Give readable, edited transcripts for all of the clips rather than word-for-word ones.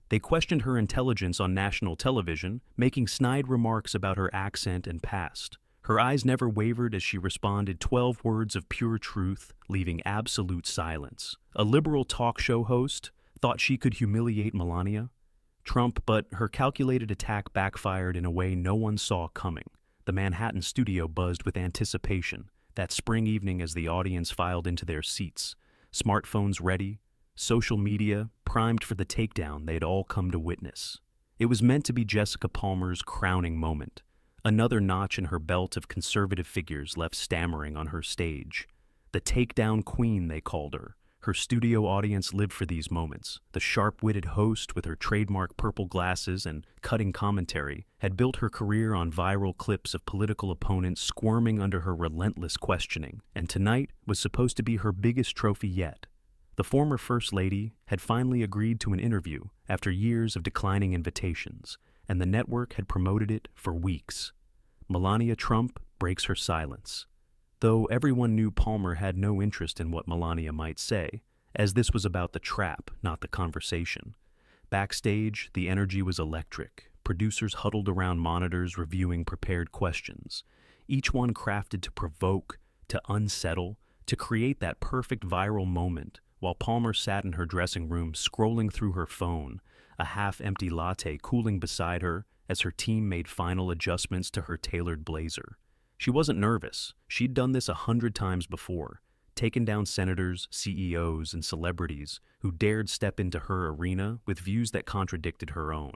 They questioned her intelligence on national television, making snide remarks about her accent and past. Her eyes never wavered as she responded 12 words of pure truth, leaving absolute silence. A liberal talk show host thought she could humiliate Melania Trump, but her calculated attack backfired in a way no one saw coming. The Manhattan studio buzzed with anticipation that spring evening as the audience filed into their seats, smartphones ready, social media primed for the takedown they'd all come to witness. It was meant to be Jessica Palmer's crowning moment, another notch in her belt of conservative figures left stammering on her stage. The takedown queen, they called her. Her studio audience lived for these moments. The sharp-witted host, with her trademark purple glasses and cutting commentary, had built her career on viral clips of political opponents squirming under her relentless questioning, and tonight was supposed to be her biggest trophy yet. The former First Lady had finally agreed to an interview after years of declining invitations, and the network had promoted it for weeks. Melania Trump breaks her silence. Though everyone knew Palmer had no interest in what Melania might say, as this was about the trap, not the conversation. Backstage, the energy was electric. Producers huddled around monitors reviewing prepared questions, each one crafted to provoke, to unsettle, to create that perfect viral moment, while Palmer sat in her dressing room scrolling through her phone, a half-empty latte cooling beside her as her team made final adjustments to her tailored blazer. She wasn't nervous. She'd done this 100 times before, taken down senators, CEOs, and celebrities who dared step into her arena with views that contradicted her own.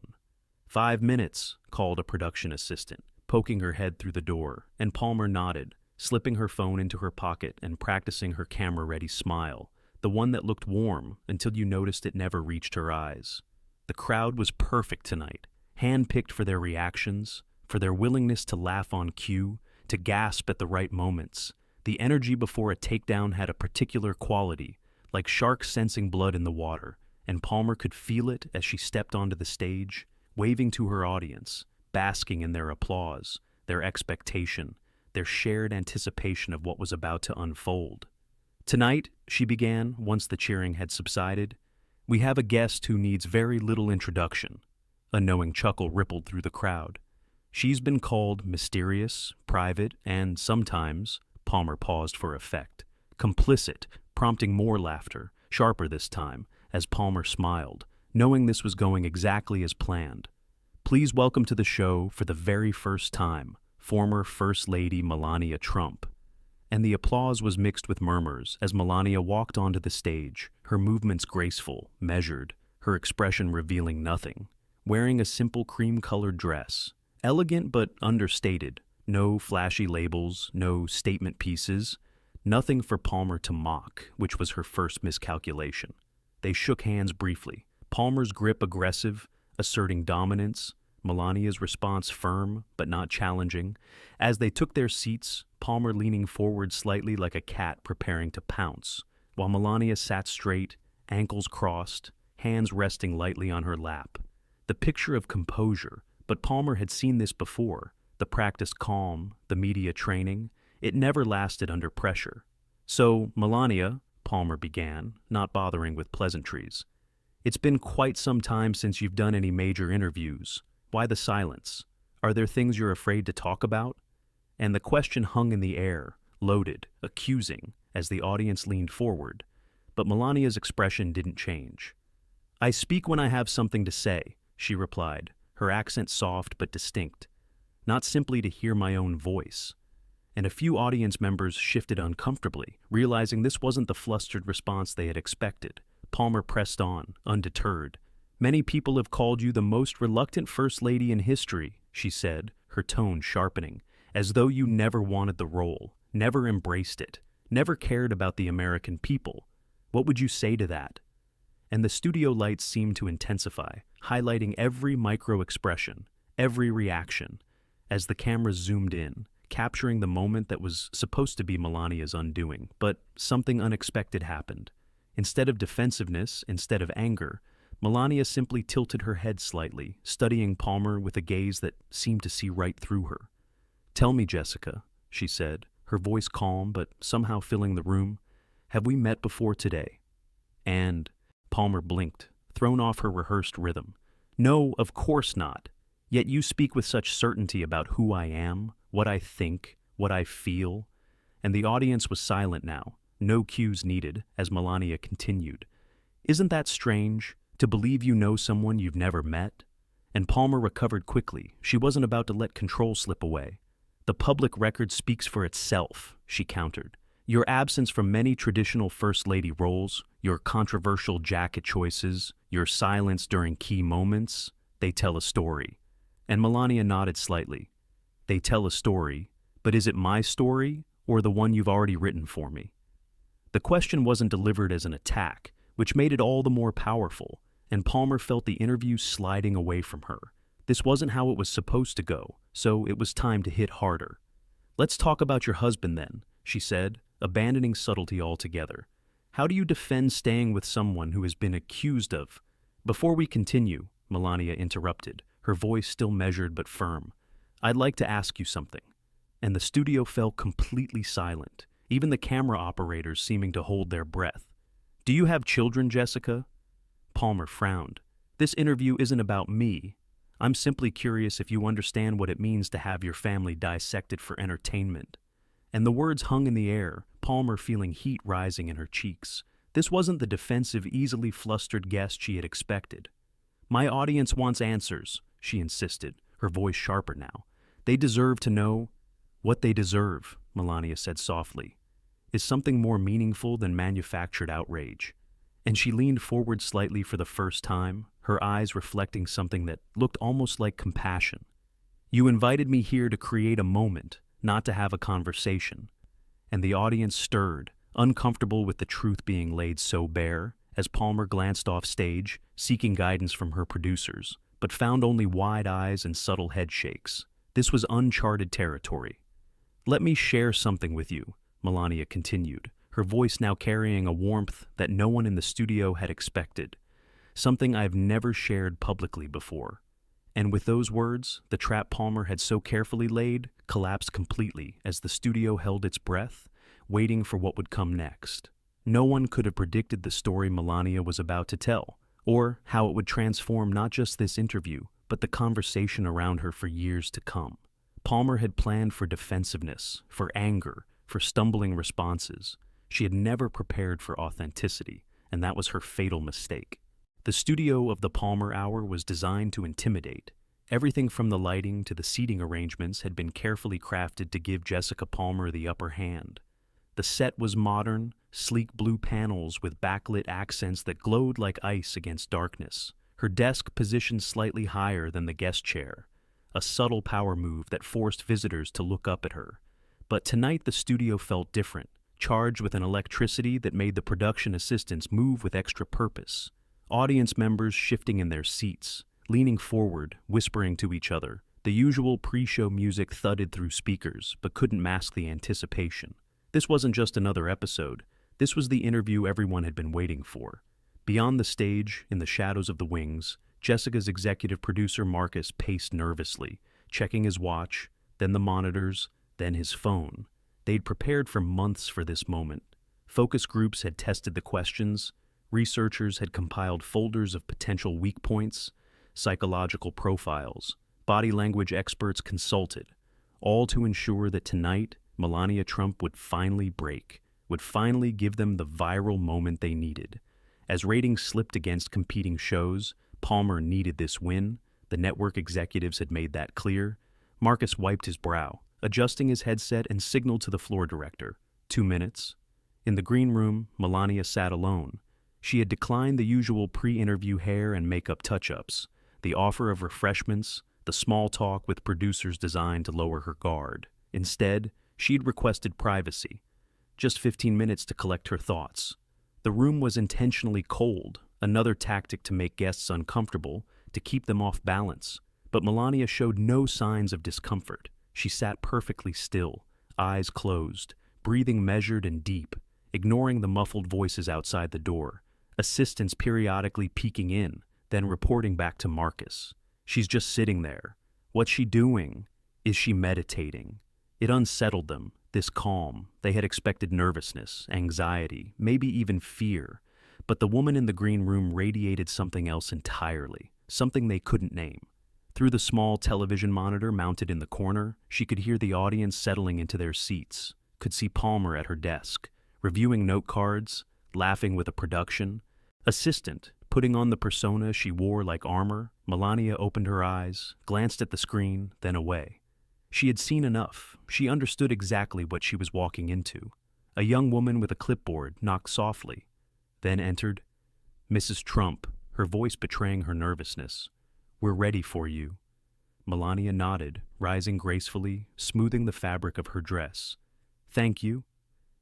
5 minutes, called a production assistant, poking her head through the door, and Palmer nodded, slipping her phone into her pocket and practicing her camera-ready smile, the one that looked warm until you noticed it never reached her eyes. The crowd was perfect tonight, hand-picked for their reactions, for their willingness to laugh on cue, to gasp at the right moments. The energy before a takedown had a particular quality, like sharks sensing blood in the water, and Palmer could feel it as she stepped onto the stage, waving to her audience, basking in their applause, their expectation, their shared anticipation of what was about to unfold. "Tonight," she began, once the cheering had subsided, "we have a guest who needs very little introduction." A knowing chuckle rippled through the crowd. "She's been called mysterious, private, and sometimes," Palmer paused for effect, "complicit," prompting more laughter, sharper this time, as Palmer smiled, knowing this was going exactly as planned. "Please welcome to the show, for the very first time, former First Lady Melania Trump." And the applause was mixed with murmurs as Melania walked onto the stage, her movements graceful, measured, her expression revealing nothing. Wearing a simple cream-colored dress, elegant but understated, no flashy labels, no statement pieces, nothing for Palmer to mock, which was her first miscalculation. They shook hands briefly, Palmer's grip aggressive, asserting dominance, Melania's response firm but not challenging. As they took their seats, Palmer leaning forward slightly like a cat preparing to pounce, while Melania sat straight, ankles crossed, hands resting lightly on her lap. The picture of composure, but Palmer had seen this before, the practiced calm, the media training. It never lasted under pressure. "So, Melania," Palmer began, not bothering with pleasantries, "it's been quite some time since you've done any major interviews. Why the silence? Are there things you're afraid to talk about?" And the question hung in the air, loaded, accusing, as the audience leaned forward. But Melania's expression didn't change. "I speak when I have something to say," she replied, her accent soft but distinct. "Not simply to hear my own voice." And a few audience members shifted uncomfortably, realizing this wasn't the flustered response they had expected. Palmer pressed on, undeterred. "Many people have called you the most reluctant First Lady in history," she said, her tone sharpening, "as though you never wanted the role, never embraced it, never cared about the American people. What would you say to that?" And the studio lights seemed to intensify, highlighting every micro-expression, every reaction, as the cameras zoomed in, capturing the moment that was supposed to be Melania's undoing. But something unexpected happened. Instead of defensiveness, instead of anger, Melania simply tilted her head slightly, studying Palmer with a gaze that seemed to see right through her. "Tell me, Jessica," she said, her voice calm but somehow filling the room, "have we met before today?" And Palmer blinked, thrown off her rehearsed rhythm. "No, of course not. Yet you speak with such certainty about who I am, what I think, what I feel." And the audience was silent now, no cues needed, as Melania continued. "Isn't that strange, to believe you know someone you've never met?" And Palmer recovered quickly. She wasn't about to let control slip away. "The public record speaks for itself," she countered. "Your absence from many traditional First Lady roles, your controversial jacket choices, your silence during key moments, they tell a story." And Melania nodded slightly. "They tell a story, but is it my story or the one you've already written for me?" The question wasn't delivered as an attack, which made it all the more powerful, and Palmer felt the interview sliding away from her. This wasn't how it was supposed to go, so it was time to hit harder. "Let's talk about your husband then," she said, abandoning subtlety altogether. "How do you defend staying with someone who has been accused of—" "Before we continue," Melania interrupted, her voice still measured but firm, "I'd like to ask you something." And the studio fell completely silent, even the camera operators seeming to hold their breath. "Do you have children, Jessica?" Palmer frowned. "This interview isn't about me. I'm simply curious if you understand what it means to have your family dissected for entertainment." And the words hung in the air, Palmer feeling heat rising in her cheeks. This wasn't the defensive, easily flustered guest she had expected. "My audience wants answers," she insisted, her voice sharper now. "They deserve to know—" "What they deserve," Melania said softly, "is something more meaningful than manufactured outrage." And she leaned forward slightly for the first time, her eyes reflecting something that looked almost like compassion. "You invited me here to create a moment, not to have a conversation." And the audience stirred, uncomfortable with the truth being laid so bare, as Palmer glanced off stage, seeking guidance from her producers, but found only wide eyes and subtle head shakes. This was uncharted territory. "Let me share something with you," Melania continued, her voice now carrying a warmth that no one in the studio had expected. "Something I've never shared publicly before." And with those words, the trap Palmer had so carefully laid collapsed completely as the studio held its breath, waiting for what would come next. No one could have predicted the story Melania was about to tell, or how it would transform not just this interview, but the conversation around her for years to come. Palmer had planned for defensiveness, for anger, for stumbling responses. She had never prepared for authenticity, and that was her fatal mistake. The studio of the Palmer Hour was designed to intimidate. Everything from the lighting to the seating arrangements had been carefully crafted to give Jessica Palmer the upper hand. The set was modern, sleek blue panels with backlit accents that glowed like ice against darkness. Her desk positioned slightly higher than the guest chair, a subtle power move that forced visitors to look up at her. But tonight the studio felt different, charged with an electricity that made the production assistants move with extra purpose. Audience members shifting in their seats, leaning forward, whispering to each other. The usual pre-show music thudded through speakers, but couldn't mask the anticipation. This wasn't just another episode. This was the interview everyone had been waiting for. Beyond the stage, in the shadows of the wings, Jessica's executive producer Marcus paced nervously, checking his watch, then the monitors, then his phone. They'd prepared for months for this moment. Focus groups had tested the questions, researchers had compiled folders of potential weak points, psychological profiles, body language experts consulted, all to ensure that tonight Melania Trump would finally break, would finally give them the viral moment they needed. As ratings slipped against competing shows, Palmer needed this win. The network executives had made that clear. Marcus wiped his brow, adjusting his headset, and signaled to the floor director. 2 minutes. In the green room, Melania sat alone. She had declined the usual pre-interview hair and makeup touch-ups, the offer of refreshments, the small talk with producers designed to lower her guard. Instead, she'd requested privacy. Just 15 minutes to collect her thoughts. The room was intentionally cold, another tactic to make guests uncomfortable, to keep them off balance. But Melania showed no signs of discomfort. She sat perfectly still, eyes closed, breathing measured and deep, ignoring the muffled voices outside the door, assistants periodically peeking in, then reporting back to Marcus. She's just sitting there. What's she doing? Is she meditating? It unsettled them, this calm. They had expected nervousness, anxiety, maybe even fear. But the woman in the green room radiated something else entirely, something they couldn't name. Through the small television monitor mounted in the corner, she could hear the audience settling into their seats, could see Palmer at her desk, reviewing note cards, laughing with a production assistant, putting on the persona she wore like armor. Melania opened her eyes, glanced at the screen, then away. She had seen enough. She understood exactly what she was walking into. A young woman with a clipboard knocked softly, then entered Mrs. Trump, her voice betraying her nervousness. "We're ready for you." Melania nodded, rising gracefully, smoothing the fabric of her dress. "Thank you."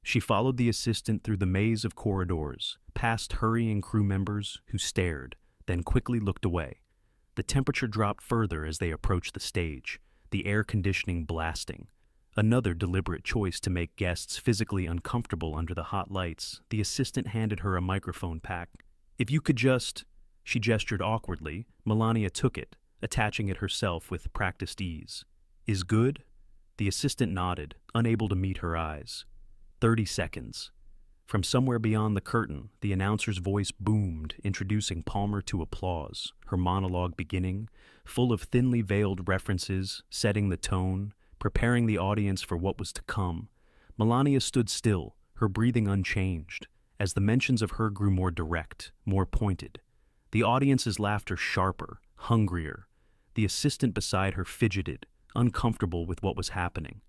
She followed the assistant through the maze of corridors, past hurrying crew members who stared, then quickly looked away. The temperature dropped further as they approached the stage, the air conditioning blasting. Another deliberate choice to make guests physically uncomfortable under the hot lights. The assistant handed her a microphone pack. "If you could just—" She gestured awkwardly. Melania took it, attaching it herself with practiced ease. "Is good?" The assistant nodded, unable to meet her eyes. 30 seconds. From somewhere beyond the curtain, the announcer's voice boomed, introducing Palmer to applause, her monologue beginning, full of thinly veiled references, setting the tone, preparing the audience for what was to come. Melania stood still, her breathing unchanged, as the mentions of her grew more direct, more pointed. The audience's laughter sharper, hungrier. The assistant beside her fidgeted, uncomfortable with what was happening.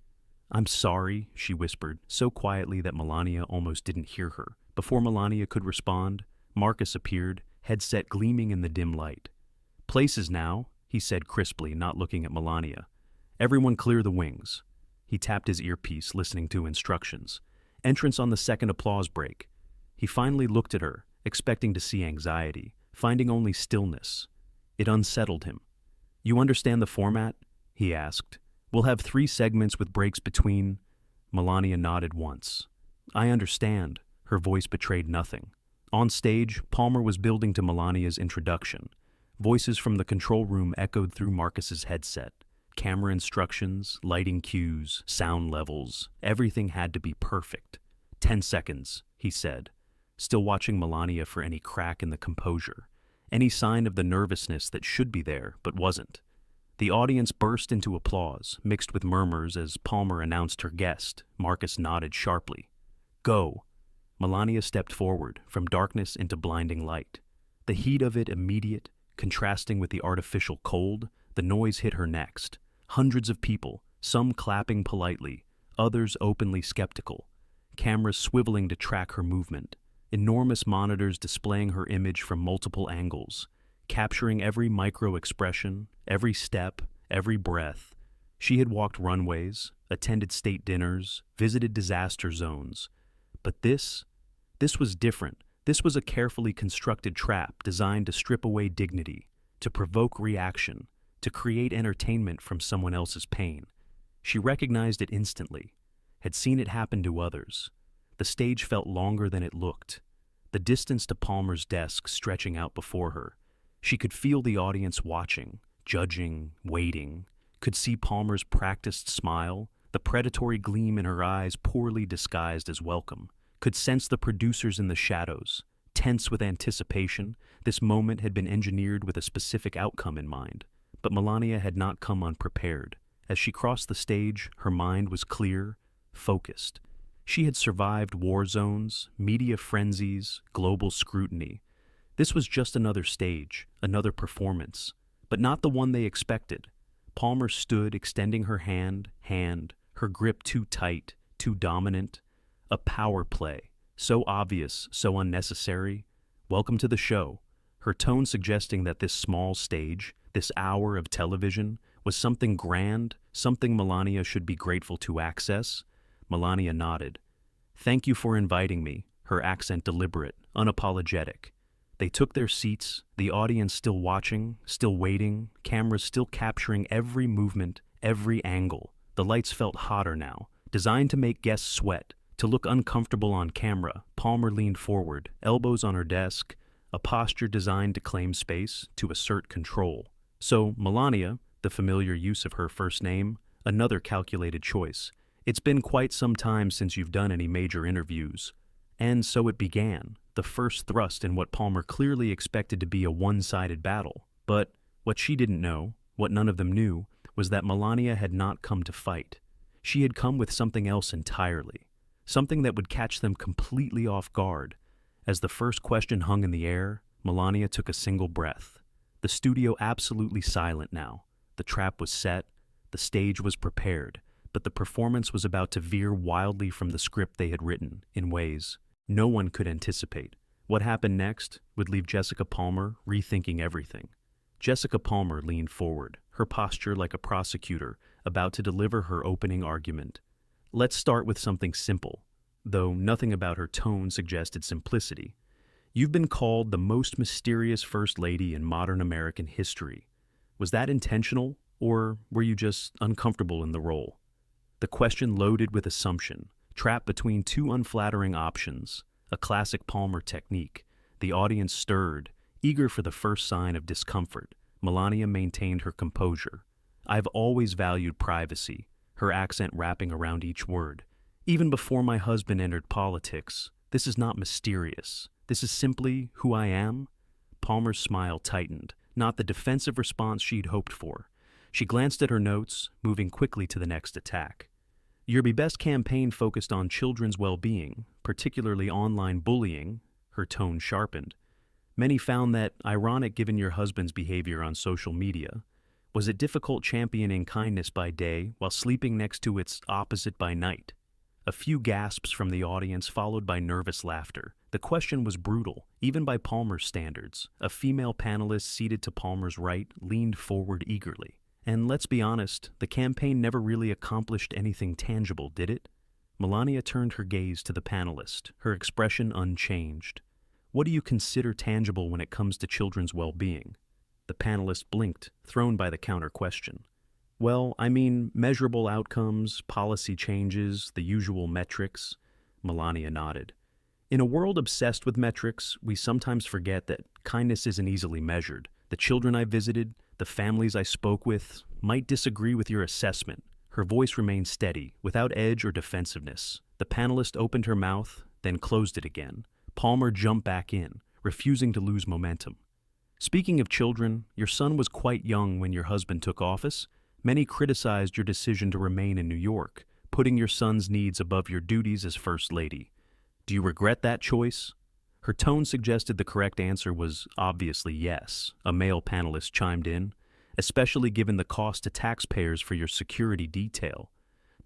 "I'm sorry," she whispered, so quietly that Melania almost didn't hear her. Before Melania could respond, Marcus appeared, headset gleaming in the dim light. "Places now," he said crisply, not looking at Melania. "Everyone clear the wings." He tapped his earpiece, listening to instructions. Entrance on the second applause break. He finally looked at her, expecting to see anxiety, finding only stillness. It unsettled him. "You understand the format?" he asked. "We'll have 3 segments with breaks between." Melania nodded once. "I understand." Her voice betrayed nothing. On stage, Palmer was building to Melania's introduction. Voices from the control room echoed through Marcus's headset. Camera instructions, lighting cues, sound levels, everything had to be perfect. 10 seconds, he said, still watching Melania for any crack in the composure, any sign of the nervousness that should be there but wasn't. The audience burst into applause, mixed with murmurs as Palmer announced her guest. Marcus nodded sharply. "Go." Melania stepped forward, from darkness into blinding light. The heat of it immediate, contrasting with the artificial cold. The noise hit her next. Hundreds of people, some clapping politely, others openly skeptical. Cameras swiveling to track her movement. Enormous monitors displaying her image from multiple angles, capturing every micro-expression, every step, every breath. She had walked runways, attended state dinners, visited disaster zones. But this was different. This was a carefully constructed trap designed to strip away dignity, to provoke reaction, to create entertainment from someone else's pain. She recognized it instantly, had seen it happen to others. The stage felt longer than it looked, the distance to Palmer's desk stretching out before her. She could feel the audience watching, judging, waiting, could see Palmer's practiced smile, the predatory gleam in her eyes poorly disguised as welcome, could sense the producers in the shadows, tense with anticipation. This moment had been engineered with a specific outcome in mind. But Melania had not come unprepared. As she crossed the stage, her mind was clear, focused. She had survived war zones, media frenzies, global scrutiny. This was just another stage, another performance, but not the one they expected. Palmer stood, extending her hand, her grip too tight, too dominant. A power play, so obvious, so unnecessary. "Welcome to the show." Her tone suggesting that this small stage, this hour of television, was something grand, something Melania should be grateful to access. Melania nodded. "Thank you for inviting me," her accent deliberate, unapologetic. They took their seats, the audience still watching, still waiting, cameras still capturing every movement, every angle. The lights felt hotter now, designed to make guests sweat, to look uncomfortable on camera. Palmer leaned forward, elbows on her desk, a posture designed to claim space, to assert control. So, Melania, the familiar use of her first name, another calculated choice. "It's been quite some time since you've done any major interviews." And so it began, the first thrust in what Palmer clearly expected to be a one-sided battle. But what she didn't know, what none of them knew, was that Melania had not come to fight. She had come with something else entirely, something that would catch them completely off guard. As the first question hung in the air, Melania took a single breath. The studio absolutely silent now. The trap was set, the stage was prepared, but the performance was about to veer wildly from the script they had written, in ways no one could anticipate. What happened next would leave Jessica Palmer rethinking everything. Jessica Palmer leaned forward, her posture like a prosecutor about to deliver her opening argument. Let's start with something simple, though nothing about her tone suggested simplicity. You've been called the most mysterious First Lady in modern American history. Was that intentional, or were you just uncomfortable in the role? The question loaded with assumption, trapped between two unflattering options, a classic Palmer technique. The audience stirred, eager for the first sign of discomfort. Melania maintained her composure. I've always valued privacy, her accent wrapping around each word. Even before my husband entered politics, this is not mysterious. This is simply who I am. Palmer's smile tightened, not the defensive response she'd hoped for. She glanced at her notes, moving quickly to the next attack. Your Be Best campaign focused on children's well-being, particularly online bullying. Her tone sharpened. Many found that ironic given your husband's behavior on social media. Was it difficult championing kindness by day while sleeping next to its opposite by night? A few gasps from the audience followed by nervous laughter. The question was brutal, even by Palmer's standards. A female panelist seated to Palmer's right leaned forward eagerly. And let's be honest, the campaign never really accomplished anything tangible, did it? Melania turned her gaze to the panelist, her expression unchanged. What do you consider tangible when it comes to children's well-being? The panelist blinked, thrown by the counter-question. Well, I mean, measurable outcomes, policy changes, the usual metrics. Melania nodded. In a world obsessed with metrics, we sometimes forget that kindness isn't easily measured. The children I visited, the families I spoke with, might disagree with your assessment. Her voice remained steady, without edge or defensiveness. The panelist opened her mouth, then closed it again. Palmer jumped back in, refusing to lose momentum. Speaking of children, your son was quite young when your husband took office. Many criticized your decision to remain in New York, putting your son's needs above your duties as First Lady. Do you regret that choice? Her tone suggested the correct answer was obviously yes. A male panelist chimed in, especially given the cost to taxpayers for your security detail.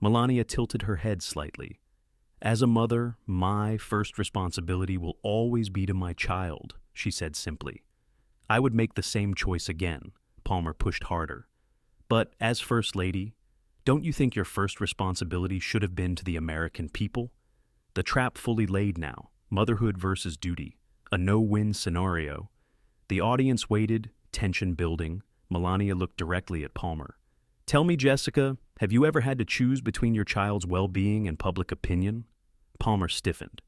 Melania tilted her head slightly. As a mother, my first responsibility will always be to my child, she said simply. I would make the same choice again. Palmer pushed harder. But as First Lady, don't you think your first responsibility should have been to the American people? The trap fully laid now, motherhood versus duty, a no-win scenario. The audience waited, tension building. Melania looked directly at Palmer. Tell me, Jessica, have you ever had to choose between your child's well-being and public opinion? Palmer stiffened.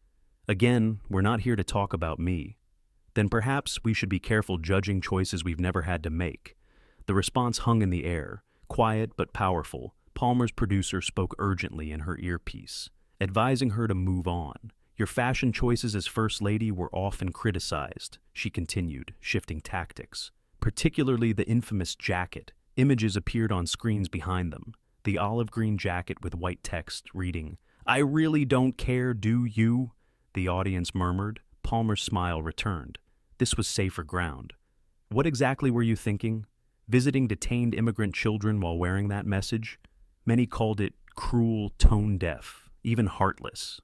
Again, we're not here to talk about me. Then perhaps we should be careful judging choices we've never had to make. The response hung in the air, quiet but powerful. Palmer's producer spoke urgently in her earpiece, advising her to move on. Your fashion choices as First Lady were often criticized, she continued, shifting tactics. Particularly the infamous jacket. Images appeared on screens behind them. The olive green jacket with white text reading, "I really don't care, do you?" The audience murmured. Palmer's smile returned. This was safer ground. What exactly were you thinking? Visiting detained immigrant children while wearing that message? Many called it cruel, tone-deaf, even heartless.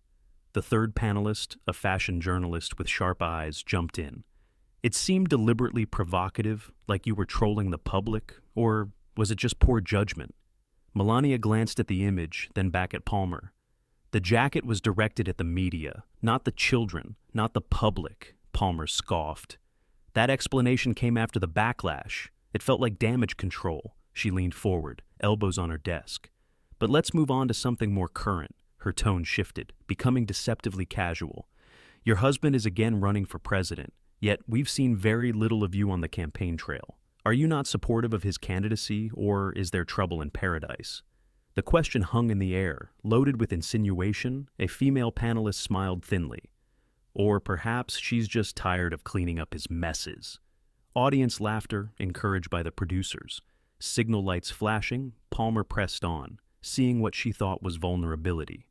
The third panelist, a fashion journalist with sharp eyes, jumped in. It seemed deliberately provocative, like you were trolling the public, or was it just poor judgment? Melania glanced at the image, then back at Palmer. The jacket was directed at the media, not the children, not the public, Palmer scoffed. That explanation came after the backlash. It felt like damage control. She leaned forward, elbows on her desk. But let's move on to something more current. Her tone shifted, becoming deceptively casual. Your husband is again running for president, yet we've seen very little of you on the campaign trail. Are you not supportive of his candidacy, or is there trouble in paradise? The question hung in the air, loaded with insinuation. A female panelist smiled thinly. Or perhaps she's just tired of cleaning up his messes. Audience laughter, encouraged by the producers. Signal lights flashing, Palmer pressed on, seeing what she thought was vulnerability.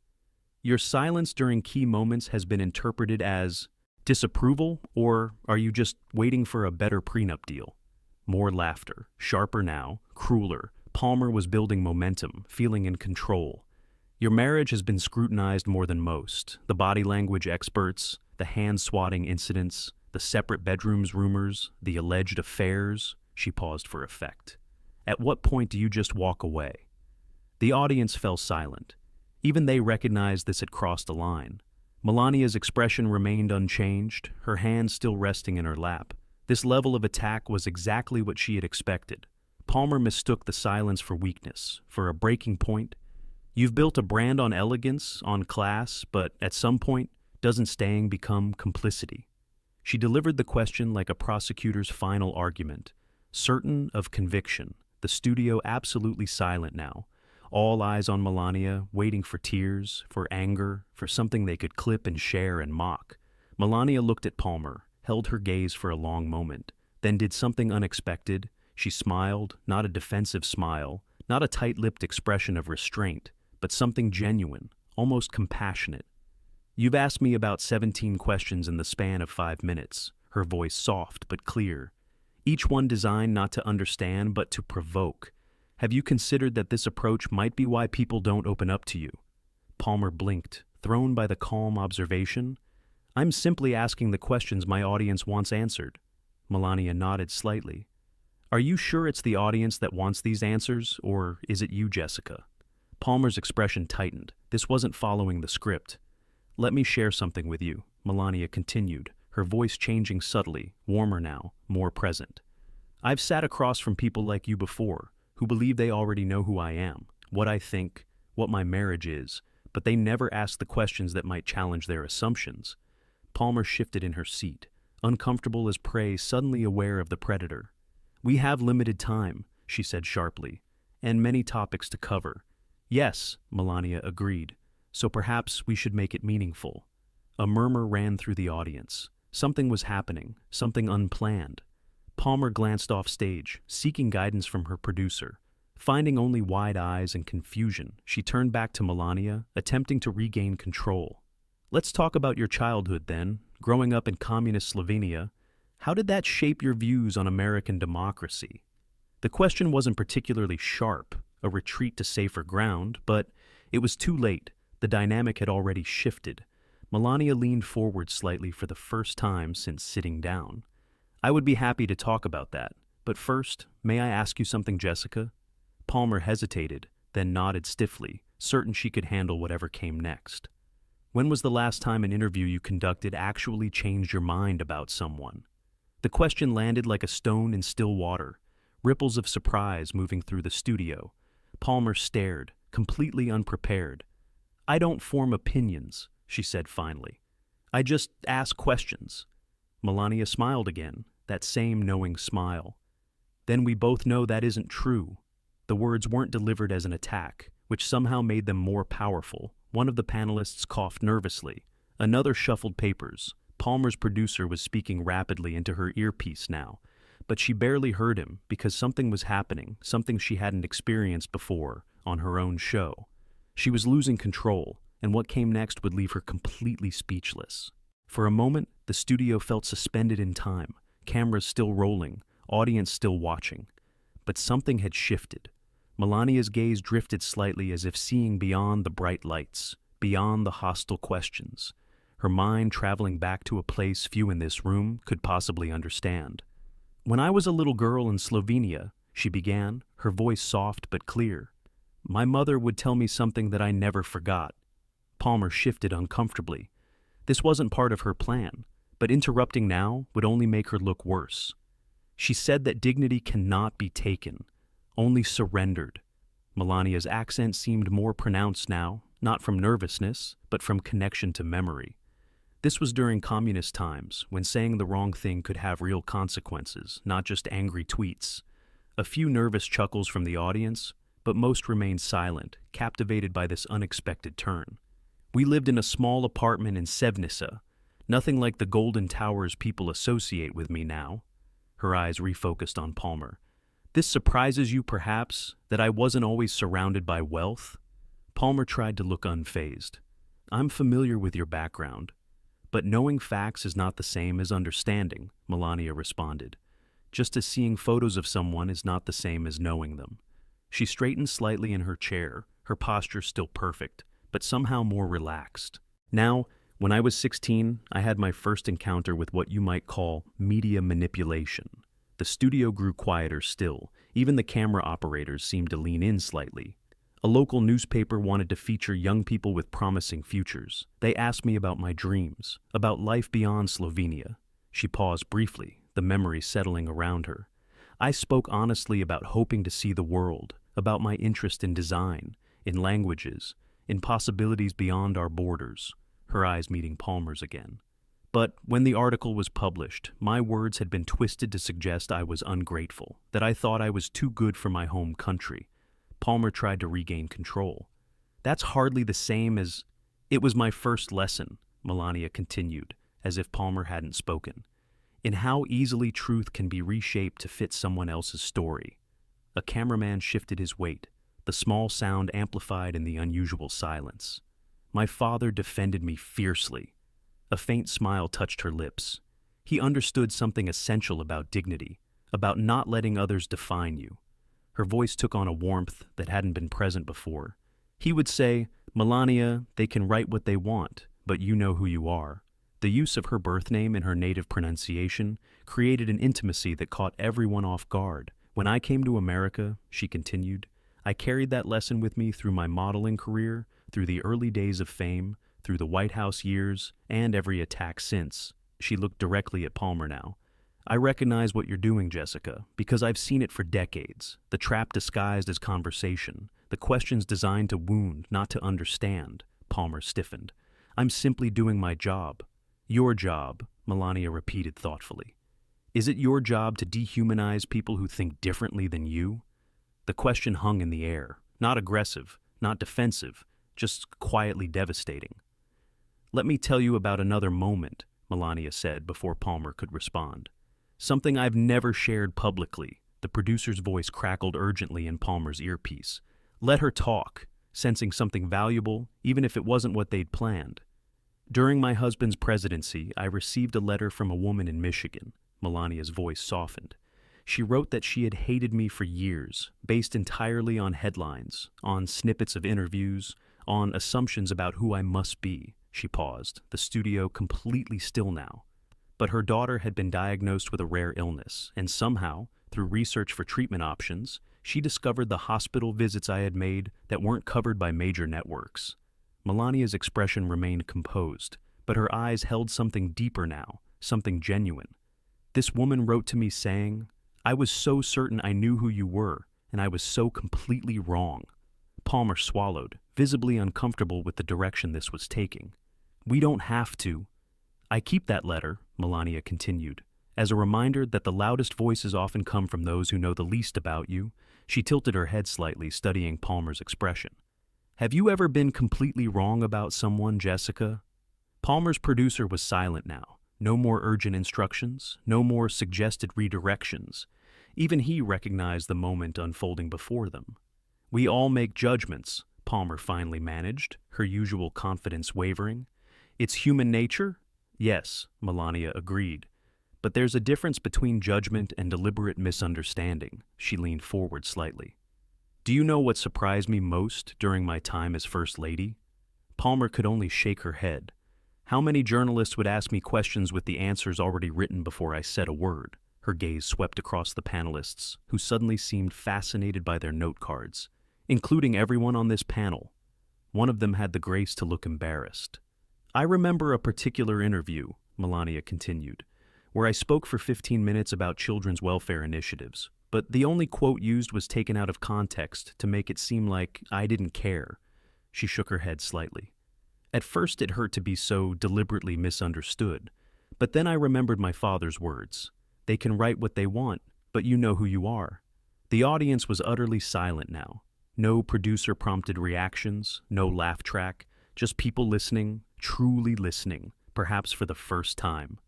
Your silence during key moments has been interpreted as disapproval, or are you just waiting for a better prenup deal? More laughter, sharper now, crueler. Palmer was building momentum, feeling in control. Your marriage has been scrutinized more than most. The body language experts, the hand-swatting incidents, the separate bedrooms rumors, the alleged affairs. She paused for effect. At what point do you just walk away? The audience fell silent. Even they recognized this had crossed a line. Melania's expression remained unchanged, her hand still resting in her lap. This level of attack was exactly what she had expected. Palmer mistook the silence for weakness, for a breaking point. You've built a brand on elegance, on class, but at some point, doesn't staying become complicity? She delivered the question like a prosecutor's final argument, certain of conviction, the studio absolutely silent now. All eyes on Melania, waiting for tears, for anger, for something they could clip and share and mock. Melania looked at Palmer, held her gaze for a long moment, then did something unexpected. She smiled, not a defensive smile, not a tight-lipped expression of restraint, but something genuine, almost compassionate. You've asked me about 17 questions in the span of 5 minutes, her voice soft but clear. Each one designed not to understand but to provoke. Have you considered that this approach might be why people don't open up to you? Palmer blinked, thrown by the calm observation. I'm simply asking the questions my audience wants answered. Melania nodded slightly. Are you sure it's the audience that wants these answers, or is it you, Jessica? Palmer's expression tightened. This wasn't following the script. Let me share something with you, Melania continued, her voice changing subtly, warmer now, more present. I've sat across from people like you before, who believe they already know who I am, what I think, what my marriage is, but they never ask the questions that might challenge their assumptions. Palmer shifted in her seat, uncomfortable as prey suddenly aware of the predator. We have limited time, she said sharply, and many topics to cover. Yes, Melania agreed, so perhaps we should make it meaningful. A murmur ran through the audience. Something was happening, something unplanned. Palmer glanced off stage, seeking guidance from her producer. Finding only wide eyes and confusion, she turned back to Melania, attempting to regain control. Let's talk about your childhood then. Growing up in communist Slovenia, how did that shape your views on American democracy? The question wasn't particularly sharp, a retreat to safer ground, but it was too late. The dynamic had already shifted. Melania leaned forward slightly for the first time since sitting down. I would be happy to talk about that, but first, may I ask you something, Jessica? Palmer hesitated, then nodded stiffly, certain she could handle whatever came next. When was the last time an interview you conducted actually changed your mind about someone? The question landed like a stone in still water, ripples of surprise moving through the studio. Palmer stared, completely unprepared. I don't form opinions, she said finally. I just ask questions. Melania smiled again, that same knowing smile. Then we both know that isn't true. The words weren't delivered as an attack, which somehow made them more powerful. One of the panelists coughed nervously. Another shuffled papers. Palmer's producer was speaking rapidly into her earpiece now, but she barely heard him because something was happening, something she hadn't experienced before on her own show. She was losing control, and what came next would leave her completely speechless. For a moment, the studio felt suspended in time, cameras still rolling, audience still watching. But something had shifted. Melania's gaze drifted slightly as if seeing beyond the bright lights, beyond the hostile questions, her mind traveling back to a place few in this room could possibly understand. When I was a little girl in Slovenia, she began, her voice soft but clear. My mother would tell me something that I never forgot. Palmer shifted uncomfortably. This wasn't part of her plan, but interrupting now would only make her look worse. She said that dignity cannot be taken, only surrendered. Melania's accent seemed more pronounced now, not from nervousness, but from connection to memory. This was during communist times, when saying the wrong thing could have real consequences, not just angry tweets. A few nervous chuckles from the audience, but most remained silent, captivated by this unexpected turn. We lived in a small apartment in Sevnica, Nothing like the golden towers people associate with me now. Her eyes refocused on Palmer. This surprises you, perhaps, that I wasn't always surrounded by wealth? Palmer tried to look unfazed. I'm familiar with your background. But knowing facts is not the same as understanding, Melania responded. Just as seeing photos of someone is not the same as knowing them. She straightened slightly in her chair, her posture still perfect, but somehow more relaxed. Now, when I was 16, I had my first encounter with what you might call media manipulation. The studio grew quieter still. Even the camera operators seemed to lean in slightly. A local newspaper wanted to feature young people with promising futures. They asked me about my dreams, about life beyond Slovenia. She paused briefly, the memory settling around her. I spoke honestly about hoping to see the world, about my interest in design, in languages, in possibilities beyond our borders, her eyes meeting Palmer's again. But when the article was published, my words had been twisted to suggest I was ungrateful, that I thought I was too good for my home country. Palmer tried to regain control. That's hardly the same as... It was my first lesson, Melania continued, as if Palmer hadn't spoken, in how easily truth can be reshaped to fit someone else's story. A cameraman shifted his weight, the small sound amplified in the unusual silence. My father defended me fiercely. A faint smile touched her lips. He understood something essential about dignity, about not letting others define you. Her voice took on a warmth that hadn't been present before. He would say, Melania, they can write what they want, but you know who you are. The use of her birth name in her native pronunciation created an intimacy that caught everyone off guard. When I came to America, she continued, I carried that lesson with me through my modeling career, through the early days of fame, through the White House years, and every attack since. She looked directly at Palmer now. I recognize what you're doing, Jessica, because I've seen it for decades. The trap disguised as conversation, the questions designed to wound, not to understand. Palmer stiffened. I'm simply doing my job. Your job, Melania repeated thoughtfully. Is it your job to dehumanize people who think differently than you? The question hung in the air, not aggressive, not defensive, just quietly devastating. Let me tell you about another moment, Melania said before Palmer could respond. Something I've never shared publicly. The producer's voice crackled urgently in Palmer's earpiece. Let her talk, sensing something valuable, even if it wasn't what they'd planned. During my husband's presidency, I received a letter from a woman in Michigan. Melania's voice softened. She wrote that she had hated me for years, based entirely on headlines, on snippets of interviews, on assumptions about who I must be. She paused, the studio completely still now. But her daughter had been diagnosed with a rare illness, and somehow, through research for treatment options, she discovered the hospital visits I had made that weren't covered by major networks. Melania's expression remained composed, but her eyes held something deeper now, something genuine. This woman wrote to me saying, I was so certain I knew who you were, and I was so completely wrong. Palmer swallowed, visibly uncomfortable with the direction this was taking. We don't have to. I keep that letter, Melania continued, as a reminder that the loudest voices often come from those who know the least about you. She tilted her head slightly, studying Palmer's expression. Have you ever been completely wrong about someone, Jessica? Palmer's producer was silent now. No more urgent instructions, no more suggested redirections. Even he recognized the moment unfolding before them. We all make judgments, Palmer finally managed, her usual confidence wavering. It's human nature? Yes, Melania agreed. But there's a difference between judgment and deliberate misunderstanding. She leaned forward slightly. Do you know what surprised me most during my time as First Lady? Palmer could only shake her head. How many journalists would ask me questions with the answers already written before I said a word? Her gaze swept across the panelists, who suddenly seemed fascinated by their note cards, including everyone on this panel. One of them had the grace to look embarrassed. I remember a particular interview, Melania continued, where I spoke for 15 minutes about children's welfare initiatives, but the only quote used was taken out of context to make it seem like I didn't care. She shook her head slightly. At first it hurt to be so deliberately misunderstood, but then I remembered my father's words. They can write what they want, but you know who you are. The audience was utterly silent now. No producer-prompted reactions, no laugh track, just people listening, truly listening, perhaps for the first time.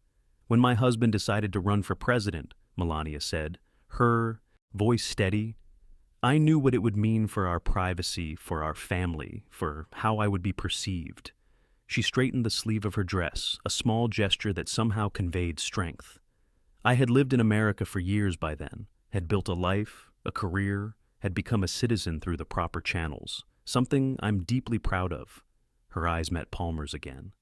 When my husband decided to run for president, Melania said, her voice steady, I knew what it would mean for our privacy, for our family, for how I would be perceived. She straightened the sleeve of her dress, a small gesture that somehow conveyed strength. I had lived in America for years by then, had built a life, a career, had become a citizen through the proper channels, something I'm deeply proud of. Her eyes met Palmer's again.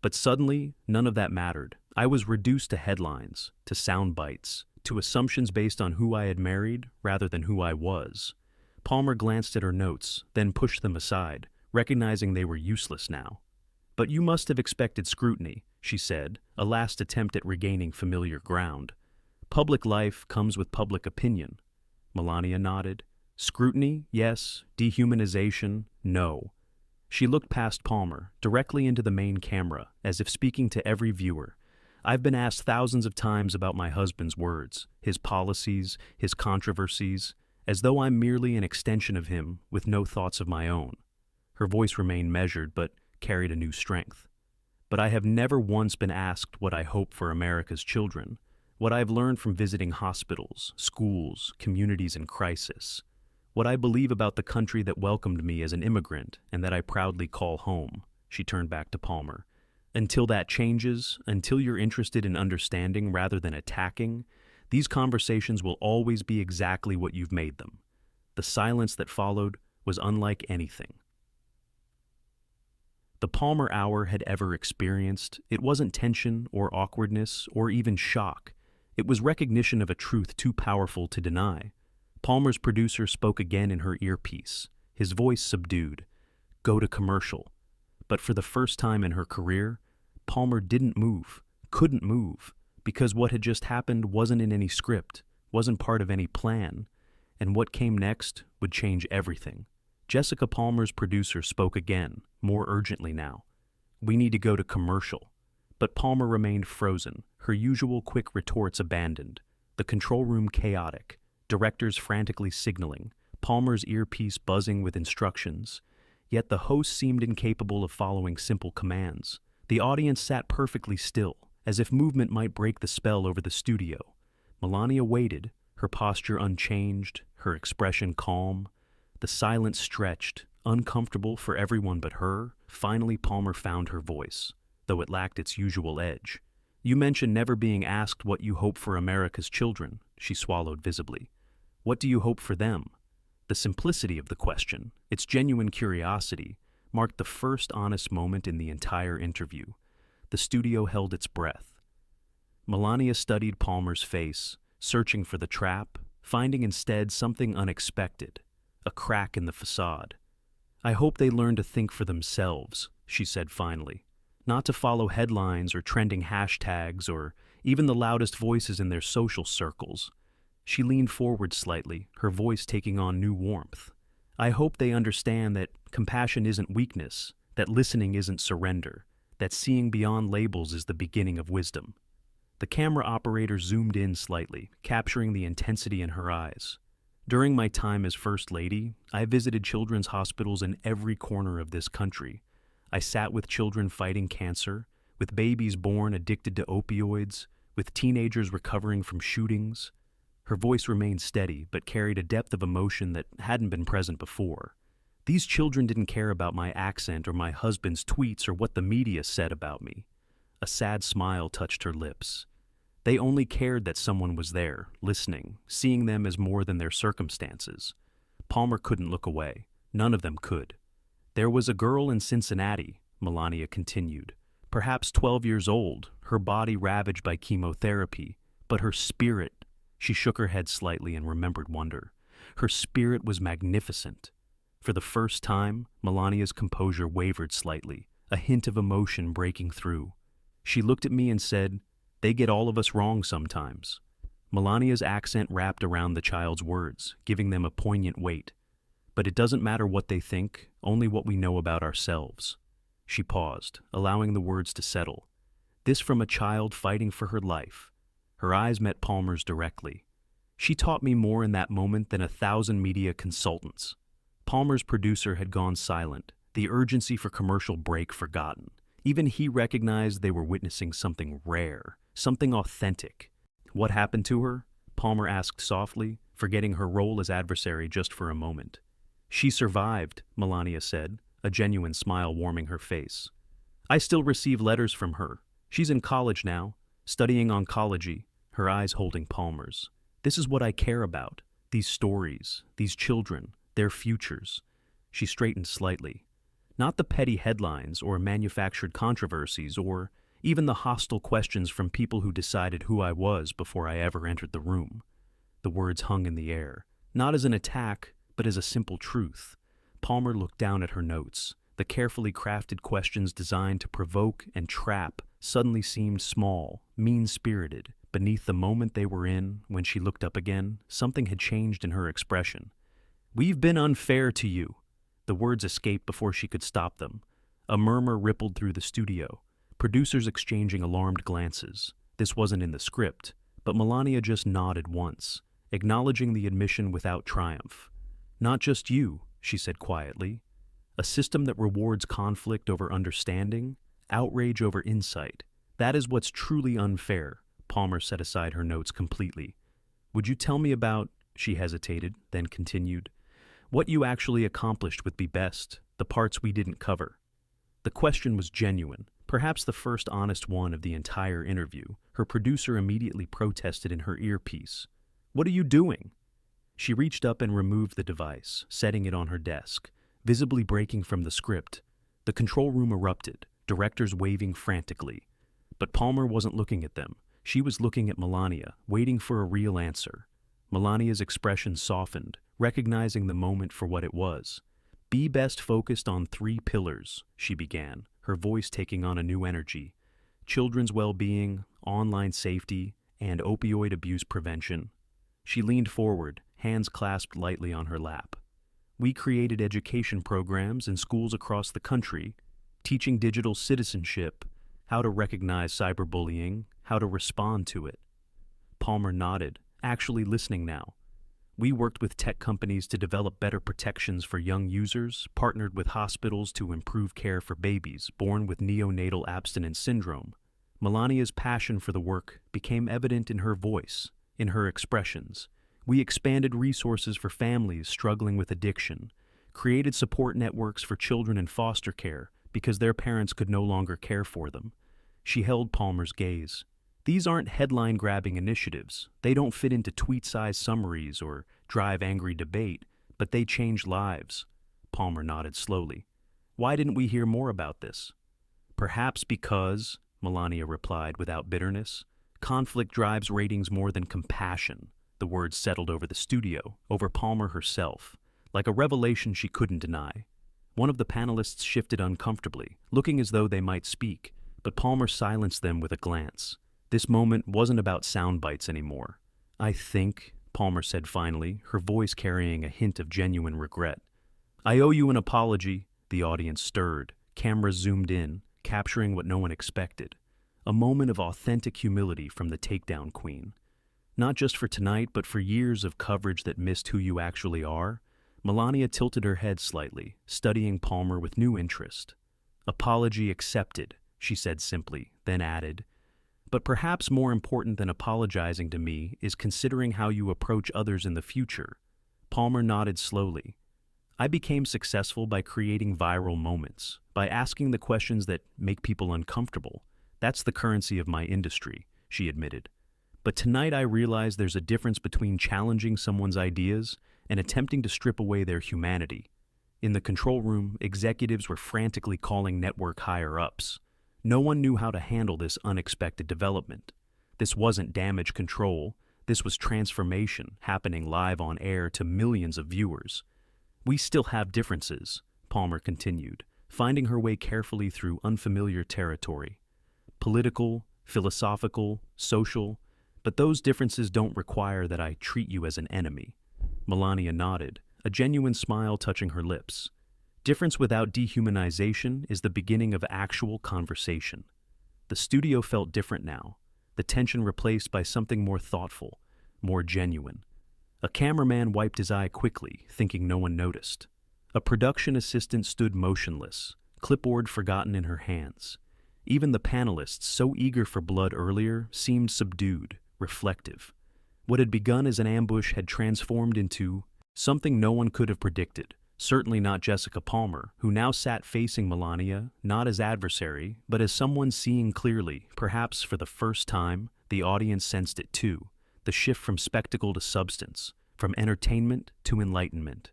But suddenly, none of that mattered. I was reduced to headlines, to sound bites, to assumptions based on who I had married rather than who I was. Palmer glanced at her notes, then pushed them aside, recognizing they were useless now. But you must have expected scrutiny, she said, a last attempt at regaining familiar ground. Public life comes with public opinion. Melania nodded. Scrutiny, yes. Dehumanization, no. She looked past Palmer, directly into the main camera, as if speaking to every viewer. I've been asked thousands of times about my husband's words, his policies, his controversies, as though I'm merely an extension of him with no thoughts of my own. Her voice remained measured, but carried a new strength. But I have never once been asked what I hope for America's children, what I've learned from visiting hospitals, schools, communities in crisis, what I believe about the country that welcomed me as an immigrant and that I proudly call home. She turned back to Palmer. Until that changes, until you're interested in understanding rather than attacking, these conversations will always be exactly what you've made them. The silence that followed was unlike anything the Palmer hour had ever experienced. It wasn't tension or awkwardness or even shock. It was recognition of a truth too powerful to deny. Palmer's producer spoke again in her earpiece, his voice subdued. Go to commercial. But for the first time in her career, Palmer didn't move, couldn't move, because what had just happened wasn't in any script, wasn't part of any plan, and what came next would change everything. Jessica Palmer's producer spoke again, more urgently now. We need to go to commercial. But Palmer remained frozen, her usual quick retorts abandoned, the control room chaotic, directors frantically signaling, Palmer's earpiece buzzing with instructions. Yet the host seemed incapable of following simple commands. The audience sat perfectly still, as if movement might break the spell over the studio. Melania waited, her posture unchanged, her expression calm. The silence stretched, uncomfortable for everyone but her. Finally, Palmer found her voice, though it lacked its usual edge. You mentioned never being asked what you hope for America's children, she swallowed visibly. What do you hope for them? The simplicity of the question, its genuine curiosity, marked the first honest moment in the entire interview. The studio held its breath. Melania studied Palmer's face, searching for the trap, finding instead something unexpected, a crack in the facade. I hope they learn to think for themselves, she said finally, not to follow headlines or trending hashtags or even the loudest voices in their social circles. She leaned forward slightly, her voice taking on new warmth. I hope they understand that compassion isn't weakness, that listening isn't surrender, that seeing beyond labels is the beginning of wisdom. The camera operator zoomed in slightly, capturing the intensity in her eyes. During my time as First Lady, I visited children's hospitals in every corner of this country. I sat with children fighting cancer, with babies born addicted to opioids, with teenagers recovering from shootings. Her voice remained steady, but carried a depth of emotion that hadn't been present before. These children didn't care about my accent or my husband's tweets or what the media said about me. A sad smile touched her lips. They only cared that someone was there, listening, seeing them as more than their circumstances. Palmer couldn't look away. None of them could. There was a girl in Cincinnati, Melania continued, perhaps 12 years old, her body ravaged by chemotherapy, but her spirit, she shook her head slightly and remembered wonder. Her spirit was magnificent. For the first time, Melania's composure wavered slightly, a hint of emotion breaking through. She looked at me and said, They get all of us wrong sometimes. Melania's accent wrapped around the child's words, giving them a poignant weight. But it doesn't matter what they think, only what we know about ourselves. She paused, allowing the words to settle. This from a child fighting for her life. Her eyes met Palmer's directly. She taught me more in that moment than 1,000 media consultants. Palmer's producer had gone silent, the urgency for commercial break forgotten. Even he recognized they were witnessing something rare, something authentic. "What happened to her?" Palmer asked softly, forgetting her role as adversary just for a moment. "She survived," Melania said, a genuine smile warming her face. "I still receive letters from her. She's in college now, studying oncology," her eyes holding Palmer's. "This is what I care about. These stories, these children, their futures." She straightened slightly. "Not the petty headlines or manufactured controversies or even the hostile questions from people who decided who I was before I ever entered the room." The words hung in the air, not as an attack, but as a simple truth. Palmer looked down at her notes. The carefully crafted questions designed to provoke and trap suddenly seemed small, mean-spirited. Beneath the moment they were in, when she looked up again, something had changed in her expression. "We've been unfair to you." The words escaped before she could stop them. A murmur rippled through the studio, producers exchanging alarmed glances. This wasn't in the script, but Melania just nodded once, acknowledging the admission without triumph. "Not just you," she said quietly. "A system that rewards conflict over understanding, outrage over insight. That is what's truly unfair." Palmer set aside her notes completely. "Would you tell me about," she hesitated, then continued, "what you actually accomplished with Be Best, the parts we didn't cover?" The question was genuine, perhaps the first honest one of the entire interview. Her producer immediately protested in her earpiece. "What are you doing?" She reached up and removed the device, setting it on her desk, visibly breaking from the script. The control room erupted, directors waving frantically. But Palmer wasn't looking at them. She was looking at Melania, waiting for a real answer. Melania's expression softened, recognizing the moment for what it was. "Be Best focused on 3 pillars," she began, her voice taking on a new energy. "Children's well-being, online safety, and opioid abuse prevention." She leaned forward, hands clasped lightly on her lap. "We created education programs in schools across the country, teaching digital citizenship, how to recognize cyberbullying, how to respond to it." Palmer nodded, actually listening now. "We worked with tech companies to develop better protections for young users, partnered with hospitals to improve care for babies born with neonatal abstinence syndrome." Melania's passion for the work became evident in her voice, in her expressions. "We expanded resources for families struggling with addiction, created support networks for children in foster care because their parents could no longer care for them." She held Palmer's gaze. "These aren't headline-grabbing initiatives. They don't fit into tweet-sized summaries or drive angry debate, but they change lives." Palmer nodded slowly. "Why didn't we hear more about this?" "Perhaps because," Melania replied without bitterness, "conflict drives ratings more than compassion." The words settled over the studio, over Palmer herself, like a revelation she couldn't deny. One of the panelists shifted uncomfortably, looking as though they might speak, but Palmer silenced them with a glance. This moment wasn't about sound bites anymore. "I think," Palmer said finally, her voice carrying a hint of genuine regret. "I owe you an apology." The audience stirred, cameras zoomed in, capturing what no one expected. A moment of authentic humility from the takedown queen. "Not just for tonight, but for years of coverage that missed who you actually are." Melania tilted her head slightly, studying Palmer with new interest. "Apology accepted," she said simply, then added, "But perhaps more important than apologizing to me is considering how you approach others in the future." Palmer nodded slowly. "I became successful by creating viral moments, by asking the questions that make people uncomfortable. That's the currency of my industry," she admitted. "But tonight I realize there's a difference between challenging someone's ideas and attempting to strip away their humanity." In the control room, executives were frantically calling network higher-ups. No one knew how to handle this unexpected development. This wasn't damage control. This was transformation happening live on air to millions of viewers. "We still have differences," Palmer continued, finding her way carefully through unfamiliar territory. "Political, philosophical, social, but those differences don't require that I treat you as an enemy." Melania nodded, a genuine smile touching her lips. "Difference without dehumanization is the beginning of actual conversation." The studio felt different now, the tension replaced by something more thoughtful, more genuine. A cameraman wiped his eye quickly, thinking no one noticed. A production assistant stood motionless, clipboard forgotten in her hands. Even the panelists, so eager for blood earlier, seemed subdued, reflective. What had begun as an ambush had transformed into something no one could have predicted. Certainly not Jessica Palmer, who now sat facing Melania, not as adversary, but as someone seeing clearly. Perhaps for the first time, the audience sensed it too, the shift from spectacle to substance, from entertainment to enlightenment.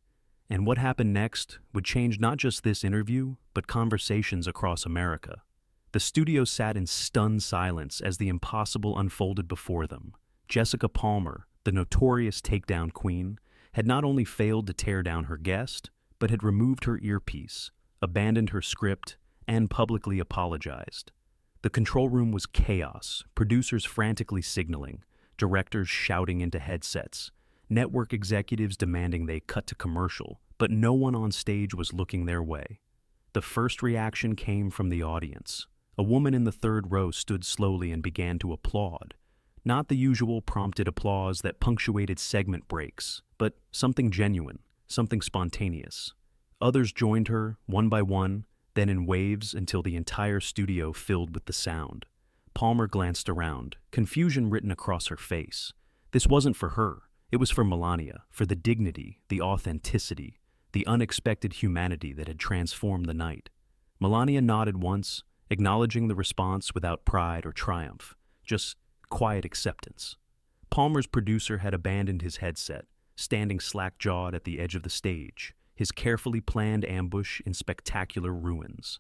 And what happened next would change not just this interview, but conversations across America. The studio sat in stunned silence as the impossible unfolded before them. Jessica Palmer, the notorious takedown queen, had not only failed to tear down her guest, but had removed her earpiece, abandoned her script, and publicly apologized. The control room was chaos, producers frantically signaling, directors shouting into headsets, network executives demanding they cut to commercial, but no one on stage was looking their way. The first reaction came from the audience. A woman in the third row stood slowly and began to applaud. Not the usual prompted applause that punctuated segment breaks, but something genuine, something spontaneous. Others joined her, one by one, then in waves until the entire studio filled with the sound. Palmer glanced around, confusion written across her face. This wasn't for her. It was for Melania, for the dignity, the authenticity, the unexpected humanity that had transformed the night. Melania nodded once, acknowledging the response without pride or triumph, just quiet acceptance. Palmer's producer had abandoned his headset, standing slack-jawed at the edge of the stage, his carefully planned ambush in spectacular ruins.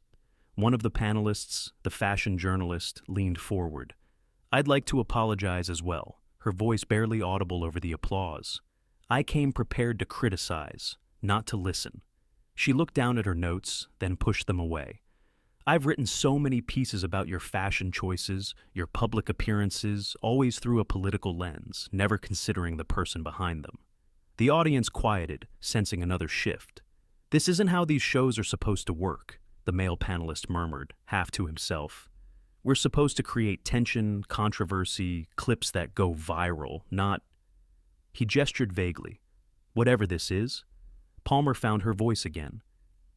One of the panelists, the fashion journalist, leaned forward. "I'd like to apologize as well," her voice barely audible over the applause. "I came prepared to criticize, not to listen." She looked down at her notes, then pushed them away. "I've written so many pieces about your fashion choices, your public appearances, always through a political lens, never considering the person behind them." The audience quieted, sensing another shift. "This isn't how these shows are supposed to work," the male panelist murmured, half to himself. "We're supposed to create tension, controversy, clips that go viral, not—" He gestured vaguely. "Whatever this is." Palmer found her voice again.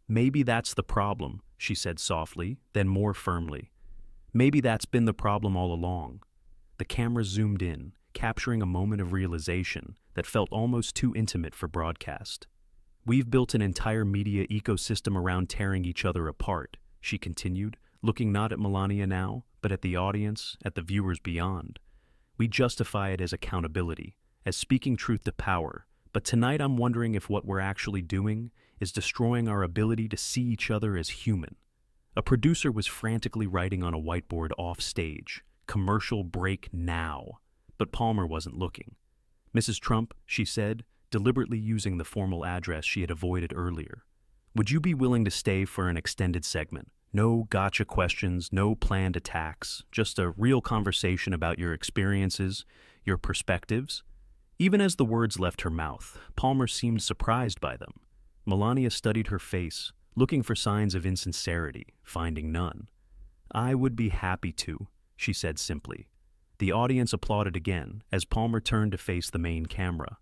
"Maybe that's the problem," she said softly, then more firmly. "Maybe that's been the problem all along." The camera zoomed in, capturing a moment of realization that felt almost too intimate for broadcast. "We've built an entire media ecosystem around tearing each other apart," she continued, looking not at Melania now, but at the audience, at the viewers beyond. "We justify it as accountability, as speaking truth to power, but tonight I'm wondering if what we're actually doing is destroying our ability to see each other as human." A producer was frantically writing on a whiteboard off stage, "Commercial break now." But Palmer wasn't looking. "Mrs. Trump," she said, deliberately using the formal address she had avoided earlier, "would you be willing to stay for an extended segment? No gotcha questions, no planned attacks, just a real conversation about your experiences, your perspectives." Even as the words left her mouth, Palmer seemed surprised by them. Melania studied her face, looking for signs of insincerity, finding none. "I would be happy to," she said simply. The audience applauded again as Palmer turned to face the main camera.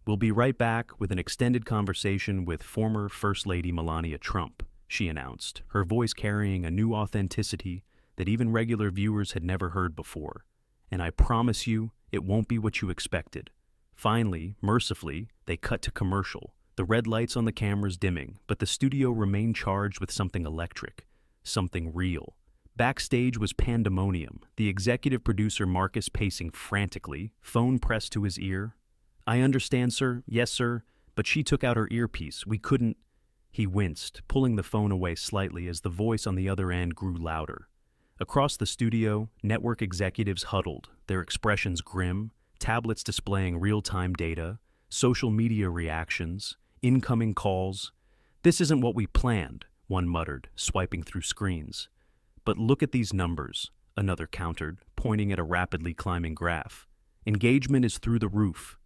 "We'll be right back with an extended conversation with former First Lady Melania Trump," she announced, her voice carrying a new authenticity that even regular viewers had never heard before. "And I promise you, it won't be what you expected." Finally, mercifully, they cut to commercial, the red lights on the cameras dimming, but the studio remained charged with something electric, something real. Backstage was pandemonium, the executive producer Marcus pacing frantically, phone pressed to his ear. "I understand, sir. Yes, sir. But she took out her earpiece. We couldn't—" He winced, pulling the phone away slightly as the voice on the other end grew louder. Across the studio, network executives huddled, their expressions grim, tablets displaying real-time data, social media reactions, incoming calls. "This isn't what we planned," one muttered, swiping through screens. "But look at these numbers," another countered, pointing at a rapidly climbing graph. "Engagement is through the roof."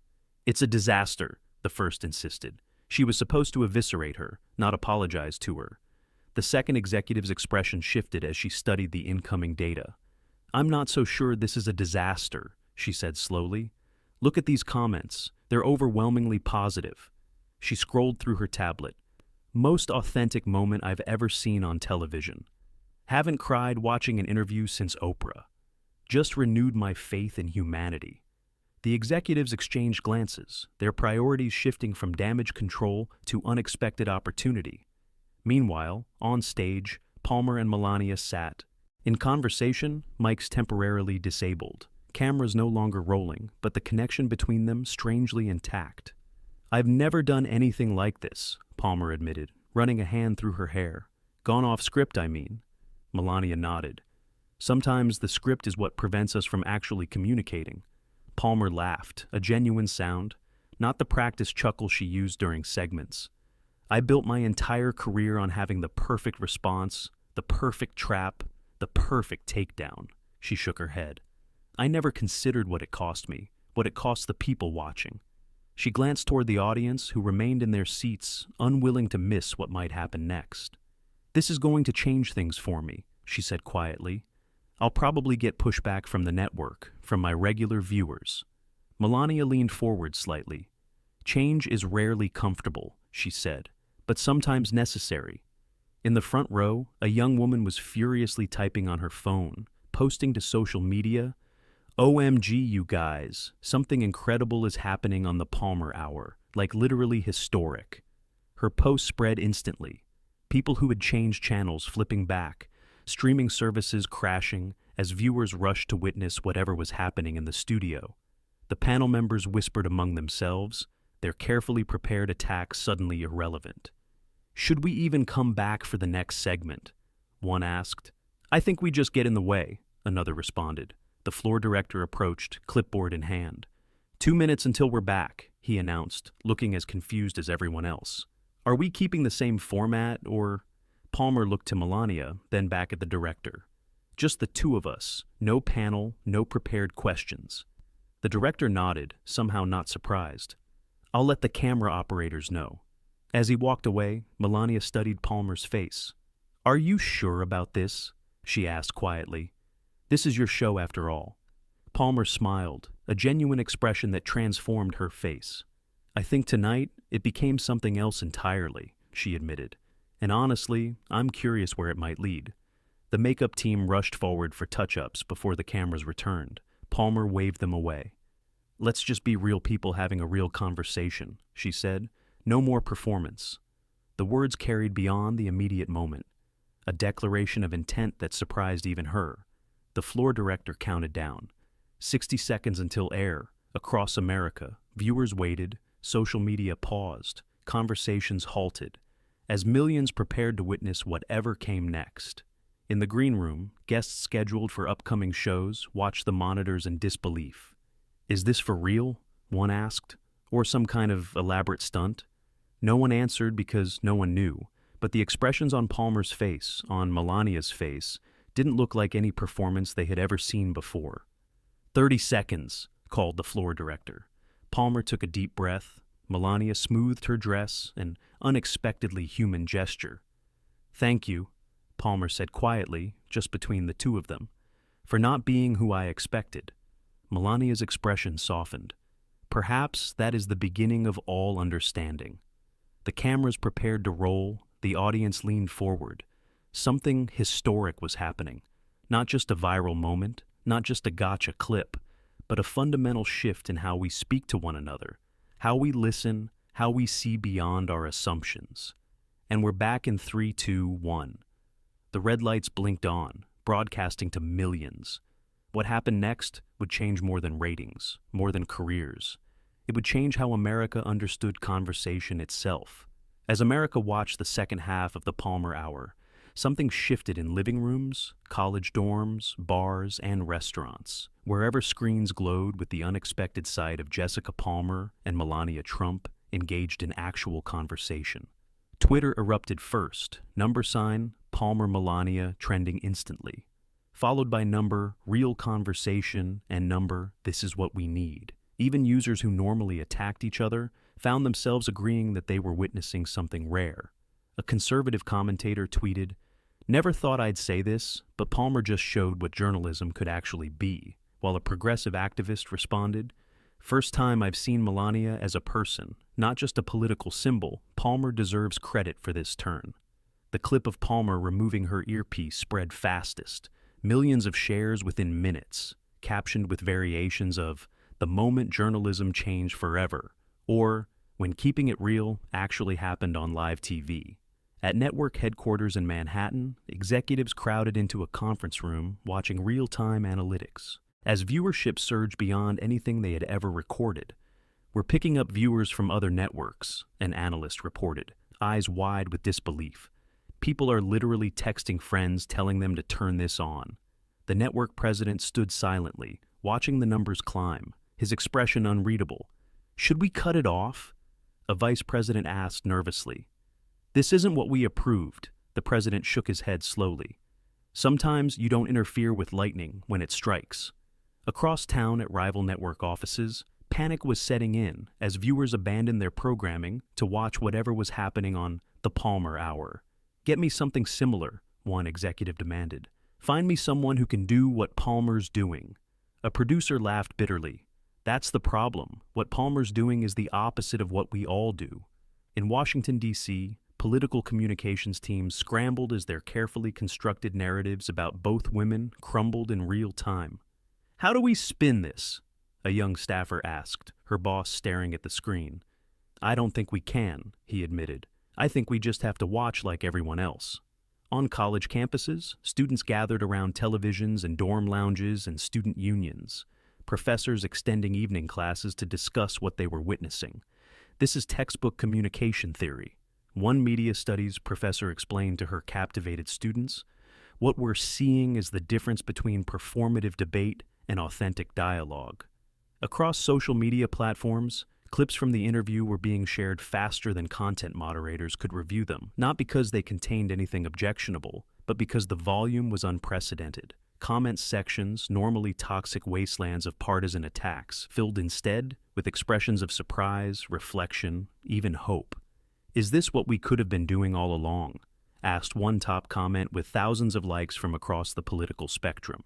"It's a disaster," the first insisted. She was supposed to eviscerate her, not apologize to her. The second executive's expression shifted as she studied the incoming data. "I'm not so sure this is a disaster," she said slowly. "Look at these comments. They're overwhelmingly positive." She scrolled through her tablet. "Most authentic moment I've ever seen on television." Haven't cried watching an interview since Oprah. Just renewed my faith in humanity. The executives exchanged glances, their priorities shifting from damage control to unexpected opportunity. Meanwhile, on stage, Palmer and Melania sat. In conversation, mics temporarily disabled. Cameras no longer rolling, but the connection between them strangely intact. "I've never done anything like this," Palmer admitted, running a hand through her hair. "Gone off script, I mean." Melania nodded. "Sometimes the script is what prevents us from actually communicating." Palmer laughed, a genuine sound, not the practice chuckle she used during segments. "I built my entire career on having the perfect response, the perfect trap, the perfect takedown." She shook her head. "I never considered what it cost me, what it cost the people watching." She glanced toward the audience, who remained in their seats, unwilling to miss what might happen next. "This is going to change things for me," she said quietly. "I'll probably get pushback from the network, from my regular viewers." Melania leaned forward slightly. "Change is rarely comfortable," she said, "but sometimes necessary." In the front row, a young woman was furiously typing on her phone, posting to social media, "OMG, you guys, something incredible is happening on the Palmer Hour, like literally historic." Her post spread instantly. People who had changed channels flipping back, streaming services crashing as viewers rushed to witness whatever was happening in the studio. The panel members whispered among themselves, their carefully prepared attack suddenly irrelevant. "Should we even come back for the next segment?" one asked. "I think we just get in the way," another responded. The floor director approached, clipboard in hand. 2 minutes until we're back," he announced, looking as confused as everyone else. "Are we keeping the same format, or—" Palmer looked to Melania, then back at the director. "Just the two of us, no panel, no prepared questions." The director nodded, somehow not surprised. "I'll let the camera operators know." As he walked away, Melania studied Palmer's face. "Are you sure about this?" she asked quietly. "This is your show after all." Palmer smiled, a genuine expression that transformed her face. "I think tonight it became something else entirely," she admitted. "And honestly, I'm curious where it might lead." The makeup team rushed forward for touch-ups before the cameras returned. Palmer waved them away. "Let's just be real people having a real conversation," she said. "No more performance." The words carried beyond the immediate moment, a declaration of intent that surprised even her. The floor director counted down. 60 seconds until air. Across America, viewers waited, social media paused, conversations halted, as millions prepared to witness whatever came next. In the green room, guests scheduled for upcoming shows watched the monitors in disbelief. "Is this for real?" one asked. "Or some kind of elaborate stunt?" No one answered because no one knew, but the expressions on Palmer's face, on Melania's face, didn't look like any performance they had ever seen before. 30 seconds, called the floor director. Palmer took a deep breath. Melania smoothed her dress, an unexpectedly human gesture. "Thank you," Palmer said quietly, just between the two of them, "for not being who I expected." Melania's expression softened. "Perhaps that is the beginning of all understanding." The cameras prepared to roll, the audience leaned forward. Something historic was happening. Not just a viral moment, not just a gotcha clip, but a fundamental shift in how we speak to one another, how we listen, how we see beyond our assumptions. And we're back in 3, 2, 1. The red lights blinked on, broadcasting to millions. What happened next would change more than ratings, more than careers. It would change how America understood conversation itself. As America watched the second half of the Palmer Hour, something shifted in living rooms, college dorms, bars, and restaurants. Wherever screens glowed with the unexpected sight of Jessica Palmer and Melania Trump engaged in actual conversation. Twitter erupted first, #, Palmer Melania trending instantly, followed by real conversation, and this is what we need. Even users who normally attacked each other found themselves agreeing that they were witnessing something rare. A conservative commentator tweeted, "Never thought I'd say this, but Palmer just showed what journalism could actually be," while a progressive activist responded, "First time I've seen Melania as a person, not just a political symbol. Palmer deserves credit for this turn." The clip of Palmer removing her earpiece spread fastest, millions of shares within minutes, captioned with variations of "the moment journalism changed forever," or "when keeping it real actually happened on live TV." At network headquarters in Manhattan, executives crowded into a conference room watching real-time analytics. As viewership surged beyond anything they had ever recorded, "We're picking up viewers from other networks," an analyst reported, eyes wide with disbelief. "People are literally texting friends telling them to turn this on." The network president stood silently, watching the numbers climb, his expression unreadable. "Should we cut it off?" a vice president asked nervously. "This isn't what we approved," the president shook his head slowly. "Sometimes you don't interfere with lightning when it strikes." Across town at rival network offices, panic was setting in as viewers abandoned their programming to watch whatever was happening on the Palmer Hour. "Get me something similar," one executive demanded. "Find me someone who can do what Palmer's doing." A producer laughed bitterly. "That's the problem. What Palmer's doing is the opposite of what we all do." In Washington, D.C., political communications teams scrambled as their carefully constructed narratives about both women crumbled in real time. "How do we spin this?" a young staffer asked, her boss staring at the screen. "I don't think we can," he admitted. "I think we just have to watch like everyone else." On college campuses, students gathered around televisions and dorm lounges and student unions, professors extending evening classes to discuss what they were witnessing. This is textbook communication theory. One media studies professor explained to her captivated students, "What we're seeing is the difference between performative debate and authentic dialogue." Across social media platforms, clips from the interview were being shared faster than content moderators could review them, not because they contained anything objectionable, but because the volume was unprecedented. Comment sections, normally toxic wastelands of partisan attacks, filled instead with expressions of surprise, reflection, even hope. "Is this what we could have been doing all along?" asked one top comment with thousands of likes from across the political spectrum.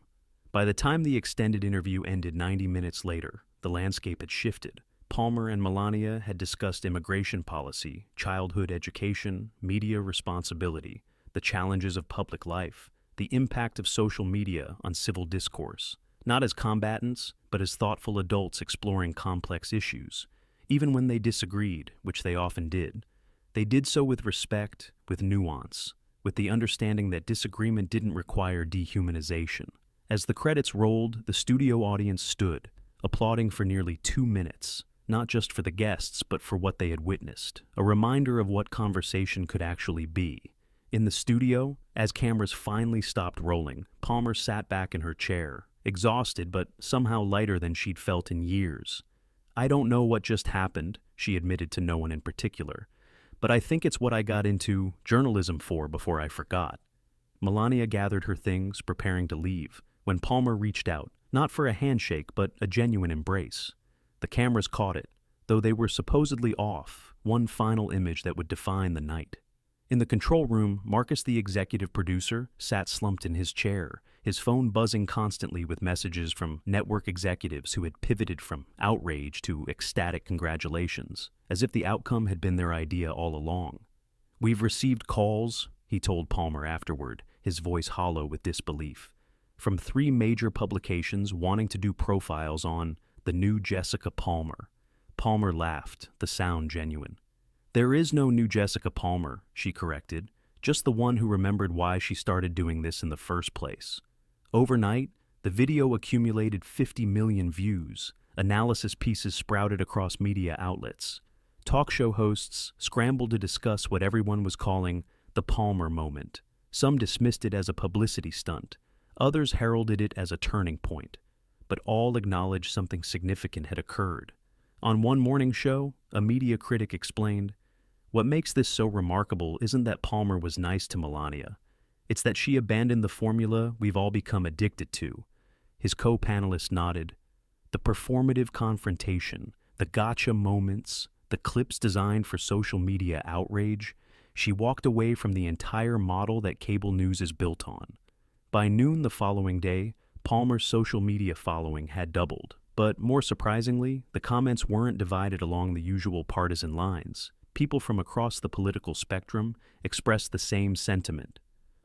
By the time the extended interview ended 90 minutes later, the landscape had shifted. Palmer and Melania had discussed immigration policy, childhood education, media responsibility, the challenges of public life, the impact of social media on civil discourse, not as combatants, but as thoughtful adults exploring complex issues. Even when they disagreed, which they often did, they did so with respect, with nuance, with the understanding that disagreement didn't require dehumanization. As the credits rolled, the studio audience stood, applauding for nearly 2 minutes, not just for the guests, but for what they had witnessed, a reminder of what conversation could actually be. In the studio, as cameras finally stopped rolling, Palmer sat back in her chair, exhausted but somehow lighter than she'd felt in years. "I don't know what just happened," she admitted to no one in particular, "but I think it's what I got into journalism for before I forgot." Melania gathered her things, preparing to leave, when Palmer reached out, not for a handshake but a genuine embrace. The cameras caught it, though they were supposedly off, one final image that would define the night. In the control room, Marcus, the executive producer, sat slumped in his chair, his phone buzzing constantly with messages from network executives who had pivoted from outrage to ecstatic congratulations, as if the outcome had been their idea all along. "We've received calls," he told Palmer afterward, his voice hollow with disbelief, "from 3 major publications wanting to do profiles on the new Jessica Palmer." Palmer laughed, the sound genuine. "There is no new Jessica Palmer," she corrected, "just the one who remembered why she started doing this in the first place." Overnight, the video accumulated 50 million views. Analysis pieces sprouted across media outlets. Talk show hosts scrambled to discuss what everyone was calling the Palmer moment. Some dismissed it as a publicity stunt. Others heralded it as a turning point. But all acknowledged something significant had occurred. On one morning show, a media critic explained, "What makes this so remarkable isn't that Palmer was nice to Melania. It's that she abandoned the formula we've all become addicted to." His co-panelist nodded. "The performative confrontation, the gotcha moments, the clips designed for social media outrage, she walked away from the entire model that cable news is built on." By noon the following day, Palmer's social media following had doubled. But more surprisingly, the comments weren't divided along the usual partisan lines. People from across the political spectrum expressed the same sentiment.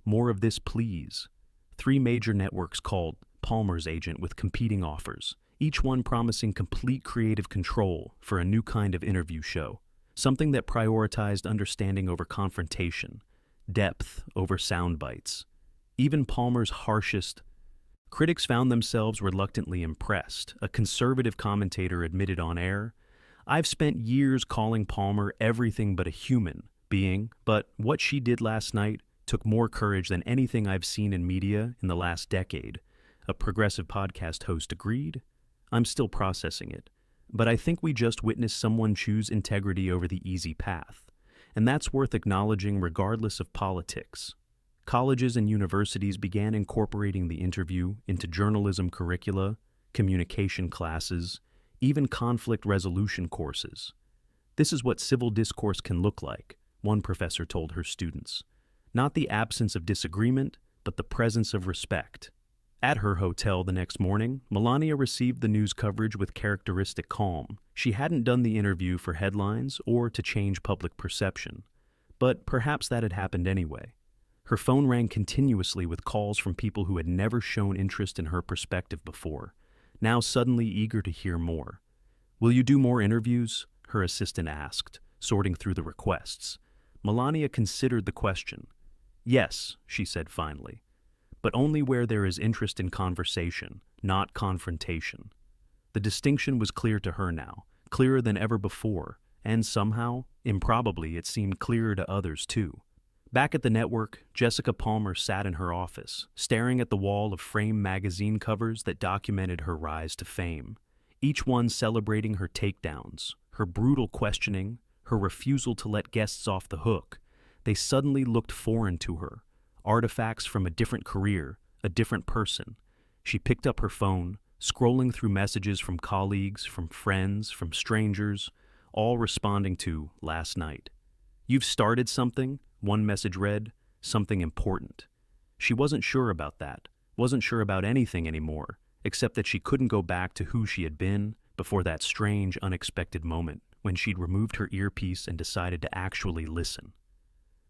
More of this, please. 3 major networks called Palmer's agent with competing offers, each one promising complete creative control for a new kind of interview show, something that prioritized understanding over confrontation, depth over sound bites. Even Palmer's harshest critics found themselves reluctantly impressed. A conservative commentator admitted on air, "I've spent years calling Palmer everything but a human being, but what she did last night took more courage than anything I've seen in media in the last decade." A progressive podcast host agreed. "I'm still processing it, but I think we just witnessed someone choose integrity over the easy path, and that's worth acknowledging regardless of politics." Colleges and universities began incorporating the interview into journalism curricula, communication classes, even conflict resolution courses. "This is what civil discourse can look like," one professor told her students. "Not the absence of disagreement, but the presence of respect." At her hotel the next morning, Melania received the news coverage with characteristic calm. She hadn't done the interview for headlines or to change public perception, but perhaps that had happened anyway. Her phone rang continuously with calls from people who had never shown interest in her perspective before, now suddenly eager to hear more. "Will you do more interviews?" her assistant asked, sorting through the requests. Melania considered the question. "Yes," she said finally, "but only where there is interest in conversation, not confrontation." The distinction was clear to her now, clearer than ever before, and somehow, improbably, it seemed clearer to others too. Back at the network, Jessica Palmer sat in her office, staring at the wall of framed magazine covers that documented her rise to fame, each one celebrating her takedowns, her brutal questioning, her refusal to let guests off the hook. They suddenly looked foreign to her, artifacts from a different career, a different person. She picked up her phone, scrolling through messages from colleagues, from friends, from strangers, all responding to "last night." "You've started something," one message read, "something important." She wasn't sure about that, wasn't sure about anything anymore, except that she couldn't go back to who she had been before that strange, unexpected moment when she'd removed her earpiece and decided to actually listen.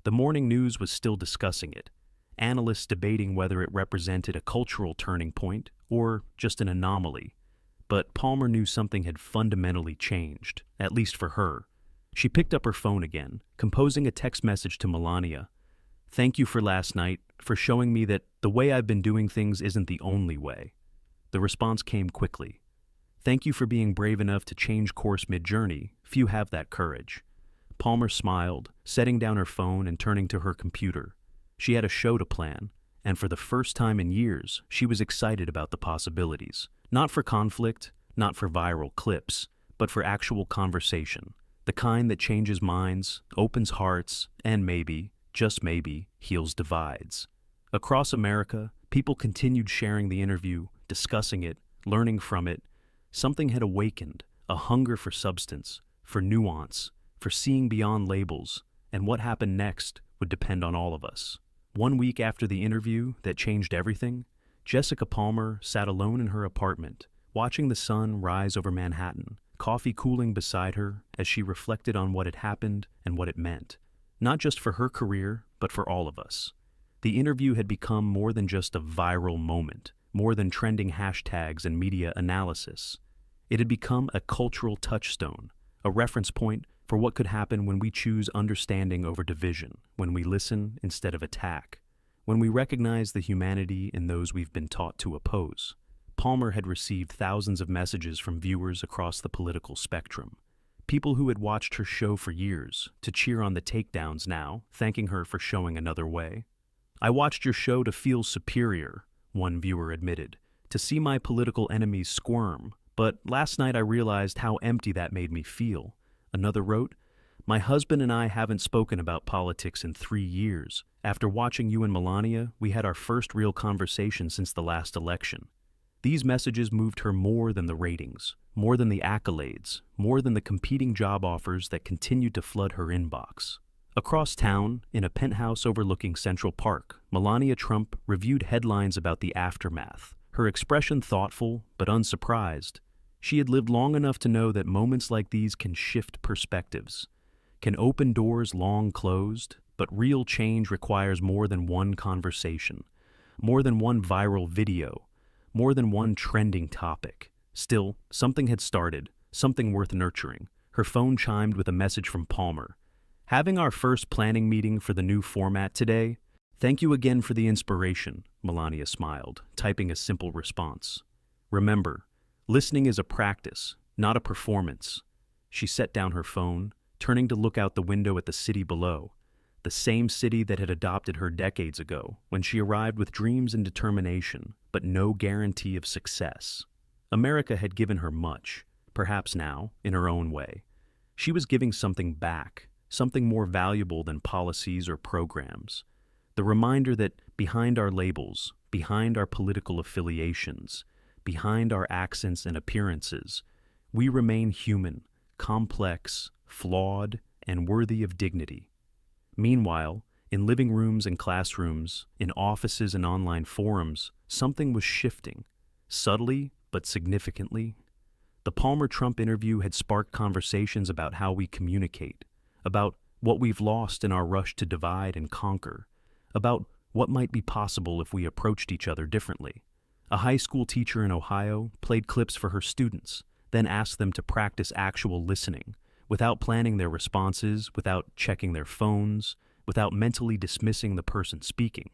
The morning news was still discussing it, analysts debating whether it represented a cultural turning point or just an anomaly. But Palmer knew something had fundamentally changed, at least for her. She picked up her phone again, composing a text message to Melania. "Thank you for last night, for showing me that the way I've been doing things isn't the only way." The response came quickly. "Thank you for being brave enough to change course mid-journey. Few have that courage." Palmer smiled, setting down her phone and turning to her computer. She had a show to plan, and for the first time in years, she was excited about the possibilities. Not for conflict, not for viral clips, but for actual conversation. The kind that changes minds, opens hearts, and maybe, just maybe, heals divides. Across America, people continued sharing the interview, discussing it, learning from it. Something had awakened, a hunger for substance, for nuance, for seeing beyond labels, and what happened next would depend on all of us. 1 week after the interview that changed everything, Jessica Palmer sat alone in her apartment, watching the sun rise over Manhattan, coffee cooling beside her as she reflected on what had happened and what it meant, not just for her career, but for all of us. The interview had become more than just a viral moment, more than trending hashtags and media analysis. It had become a cultural touchstone, a reference point for what could happen when we choose understanding over division, when we listen instead of attack, when we recognize the humanity in those we've been taught to oppose. Palmer had received thousands of messages from viewers across the political spectrum. People who had watched her show for years, to cheer on the takedowns now, thanking her for showing another way. "I watched your show to feel superior," one viewer admitted, "to see my political enemies squirm, but last night I realized how empty that made me feel." Another wrote, "My husband and I haven't spoken about politics in 3 years. After watching you and Melania, we had our first real conversation since the last election." These messages moved her more than the ratings, more than the accolades, more than the competing job offers that continued to flood her inbox. Across town, in a penthouse overlooking Central Park, Melania Trump reviewed headlines about the aftermath, her expression thoughtful but unsurprised. She had lived long enough to know that moments like these can shift perspectives. can open doors long closed, but real change requires more than one conversation, more than one viral video, more than one trending topic. Still, something had started, something worth nurturing. Her phone chimed with a message from Palmer. "Having our first planning meeting for the new format today? Thank you again for the inspiration," Melania smiled, typing a simple response. "Remember, listening is a practice, not a performance." She set down her phone, turning to look out the window at the city below, the same city that had adopted her decades ago when she arrived with dreams and determination, but no guarantee of success. America had given her much, perhaps now, in her own way. She was giving something back, something more valuable than policies or programs. The reminder that behind our labels, behind our political affiliations, behind our accents and appearances, we remain human, complex, flawed, and worthy of dignity. Meanwhile, in living rooms and classrooms, in offices and online forums, something was shifting, subtly but significantly. The Palmer-Trump interview had sparked conversations about how we communicate, about what we've lost in our rush to divide and conquer, about what might be possible if we approached each other differently. A high school teacher in Ohio played clips for her students, then asked them to practice actual listening, without planning their responses, without checking their phones, without mentally dismissing the person speaking.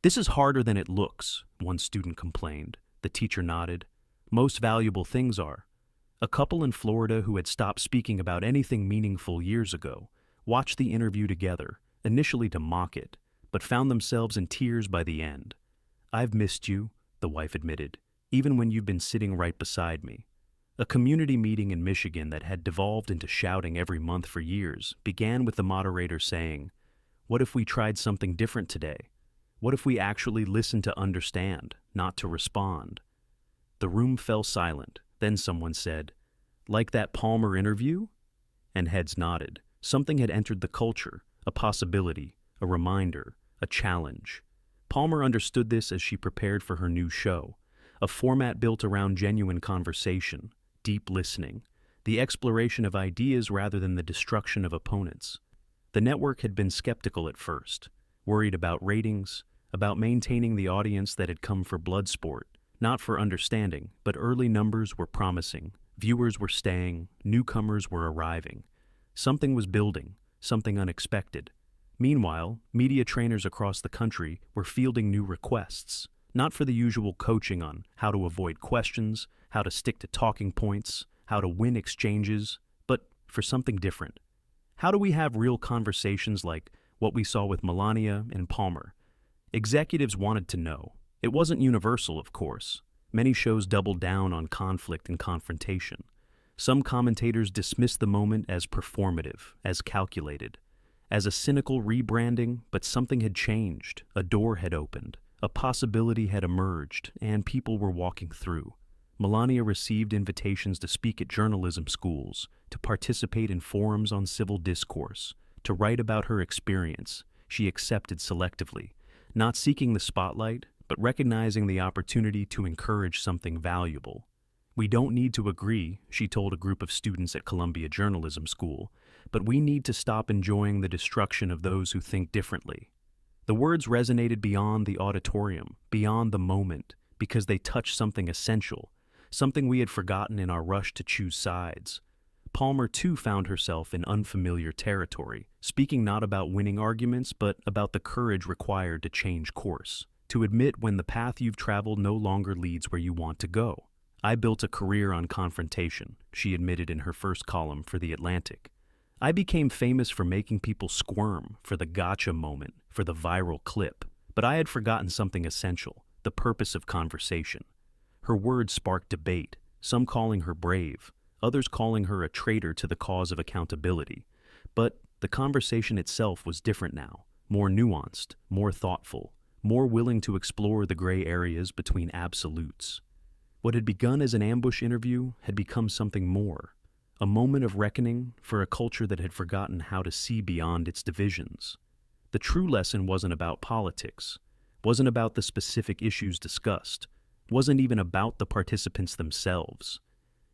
"This is harder than it looks," one student complained. The teacher nodded. "Most valuable things are." A couple in Florida who had stopped speaking about anything meaningful years ago watched the interview together, initially to mock it, but found themselves in tears by the end. "I've missed you," the wife admitted, "even when you've been sitting right beside me." A community meeting in Michigan that had devolved into shouting every month for years began with the moderator saying, "What if we tried something different today? What if we actually listened to understand, not to respond?" The room fell silent. Then someone said, "Like that Palmer interview?" And heads nodded. Something had entered the culture, a possibility, a reminder, a challenge. Palmer understood this as she prepared for her new show, a format built around genuine conversation, deep listening, the exploration of ideas rather than the destruction of opponents. The network had been skeptical at first, worried about ratings, about maintaining the audience that had come for Bloodsport, not for understanding, but early numbers were promising, viewers were staying, newcomers were arriving. Something was building, something unexpected. Meanwhile, media trainers across the country were fielding new requests, not for the usual coaching on how to avoid questions, how to stick to talking points, how to win exchanges, but for something different. How do we have real conversations like what we saw with Melania and Palmer? Executives wanted to know. It wasn't universal, of course. Many shows doubled down on conflict and confrontation. Some commentators dismissed the moment as performative, as calculated, as a cynical rebranding, but something had changed, a door had opened, a possibility had emerged, and people were walking through. Melania received invitations to speak at journalism schools, to participate in forums on civil discourse, to write about her experience. She accepted selectively, not seeking the spotlight, but recognizing the opportunity to encourage something valuable. "We don't need to agree," she told a group of students at Columbia Journalism School, "but we need to stop enjoying the destruction of those who think differently." The words resonated beyond the auditorium, beyond the moment, because they touched something essential, something we had forgotten in our rush to choose sides. Palmer, too, found herself in unfamiliar territory, speaking not about winning arguments, but about the courage required to change course, to admit when the path you've traveled no longer leads where you want to go. "I built a career on confrontation," she admitted in her first column for The Atlantic. "I became famous for making people squirm, for the gotcha moment, for the viral clip. But I had forgotten something essential, the purpose of conversation." Her words sparked debate, some calling her brave, others calling her a traitor to the cause of accountability. But the conversation itself was different now, more nuanced, more thoughtful, more willing to explore the gray areas between absolutes. What had begun as an ambush interview had become something more, a moment of reckoning for a culture that had forgotten how to see beyond its divisions. The true lesson wasn't about politics, wasn't about the specific issues discussed, wasn't even about the participants themselves.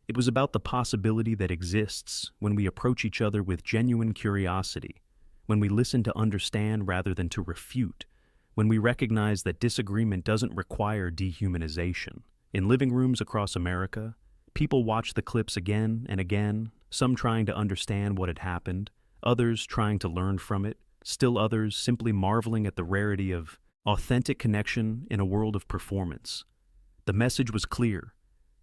It It was about the possibility that exists when we approach each other with genuine curiosity, when we listen to understand rather than to refute, when we recognize that disagreement doesn't require dehumanization. In living rooms across America, people watched the clips again and again, some trying to understand what had happened, others trying to learn from it, still others simply marveling at the rarity of authentic connection in a world of performance. The message was clear,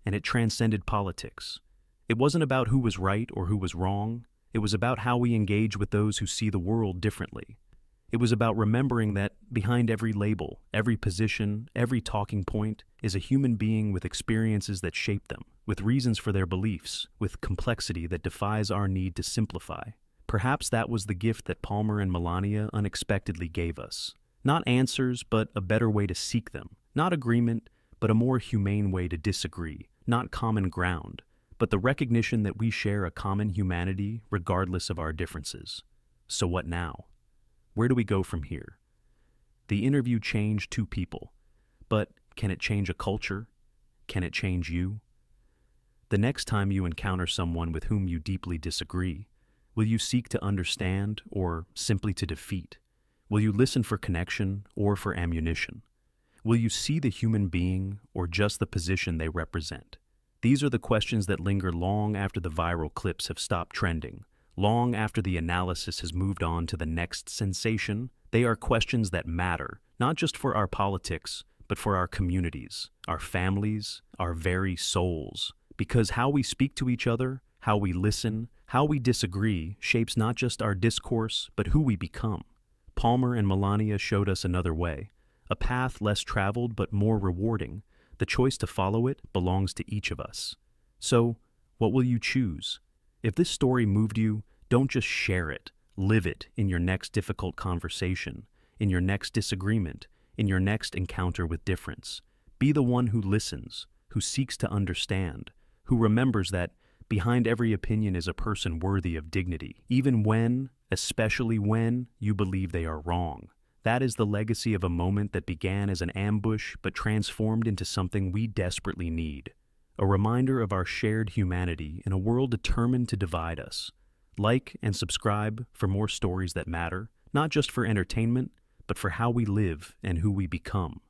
and it transcended politics. It wasn't about who was right or who was wrong. It was about how we engage with those who see the world differently. It was about remembering that behind every label, every position, every talking point is a human being with experiences that shape them, with reasons for their beliefs, with complexity that defies our need to simplify. Perhaps that was the gift that Palmer and Melania unexpectedly gave us. Not answers, but a better way to seek them. Not agreement, but a more humane way to disagree. Not common ground, but the recognition that we share a common humanity regardless of our differences. So what now? Where do we go from here? The interview changed two people, but can it change a culture? Can it change you? The next time you encounter someone with whom you deeply disagree, will you seek to understand or simply to defeat? Will you listen for connection or for ammunition? Will you see the human being or just the position they represent? These are the questions that linger long after the viral clips have stopped trending, long after the analysis has moved on to the next sensation. They are questions that matter, not just for our politics, but for our communities, our families, our very souls. Because how we speak to each other, how we listen, how we disagree shapes not just our discourse, but who we become. Palmer and Melania showed us another way, a path less traveled but more rewarding. The choice to follow it belongs to each of us. So, what will you choose? If this story moved you, don't just share it. Live it in your next difficult conversation, in your next disagreement, in your next encounter with difference. Be the one who listens, who seeks to understand, who remembers that behind every opinion is a person worthy of dignity, even when, especially when, you believe they are wrong. That is the legacy of a moment that began as an ambush but transformed into something we desperately need. A reminder of our shared humanity in a world determined to divide us. Like and subscribe for more stories that matter, not just for entertainment, but for how we live and who we become.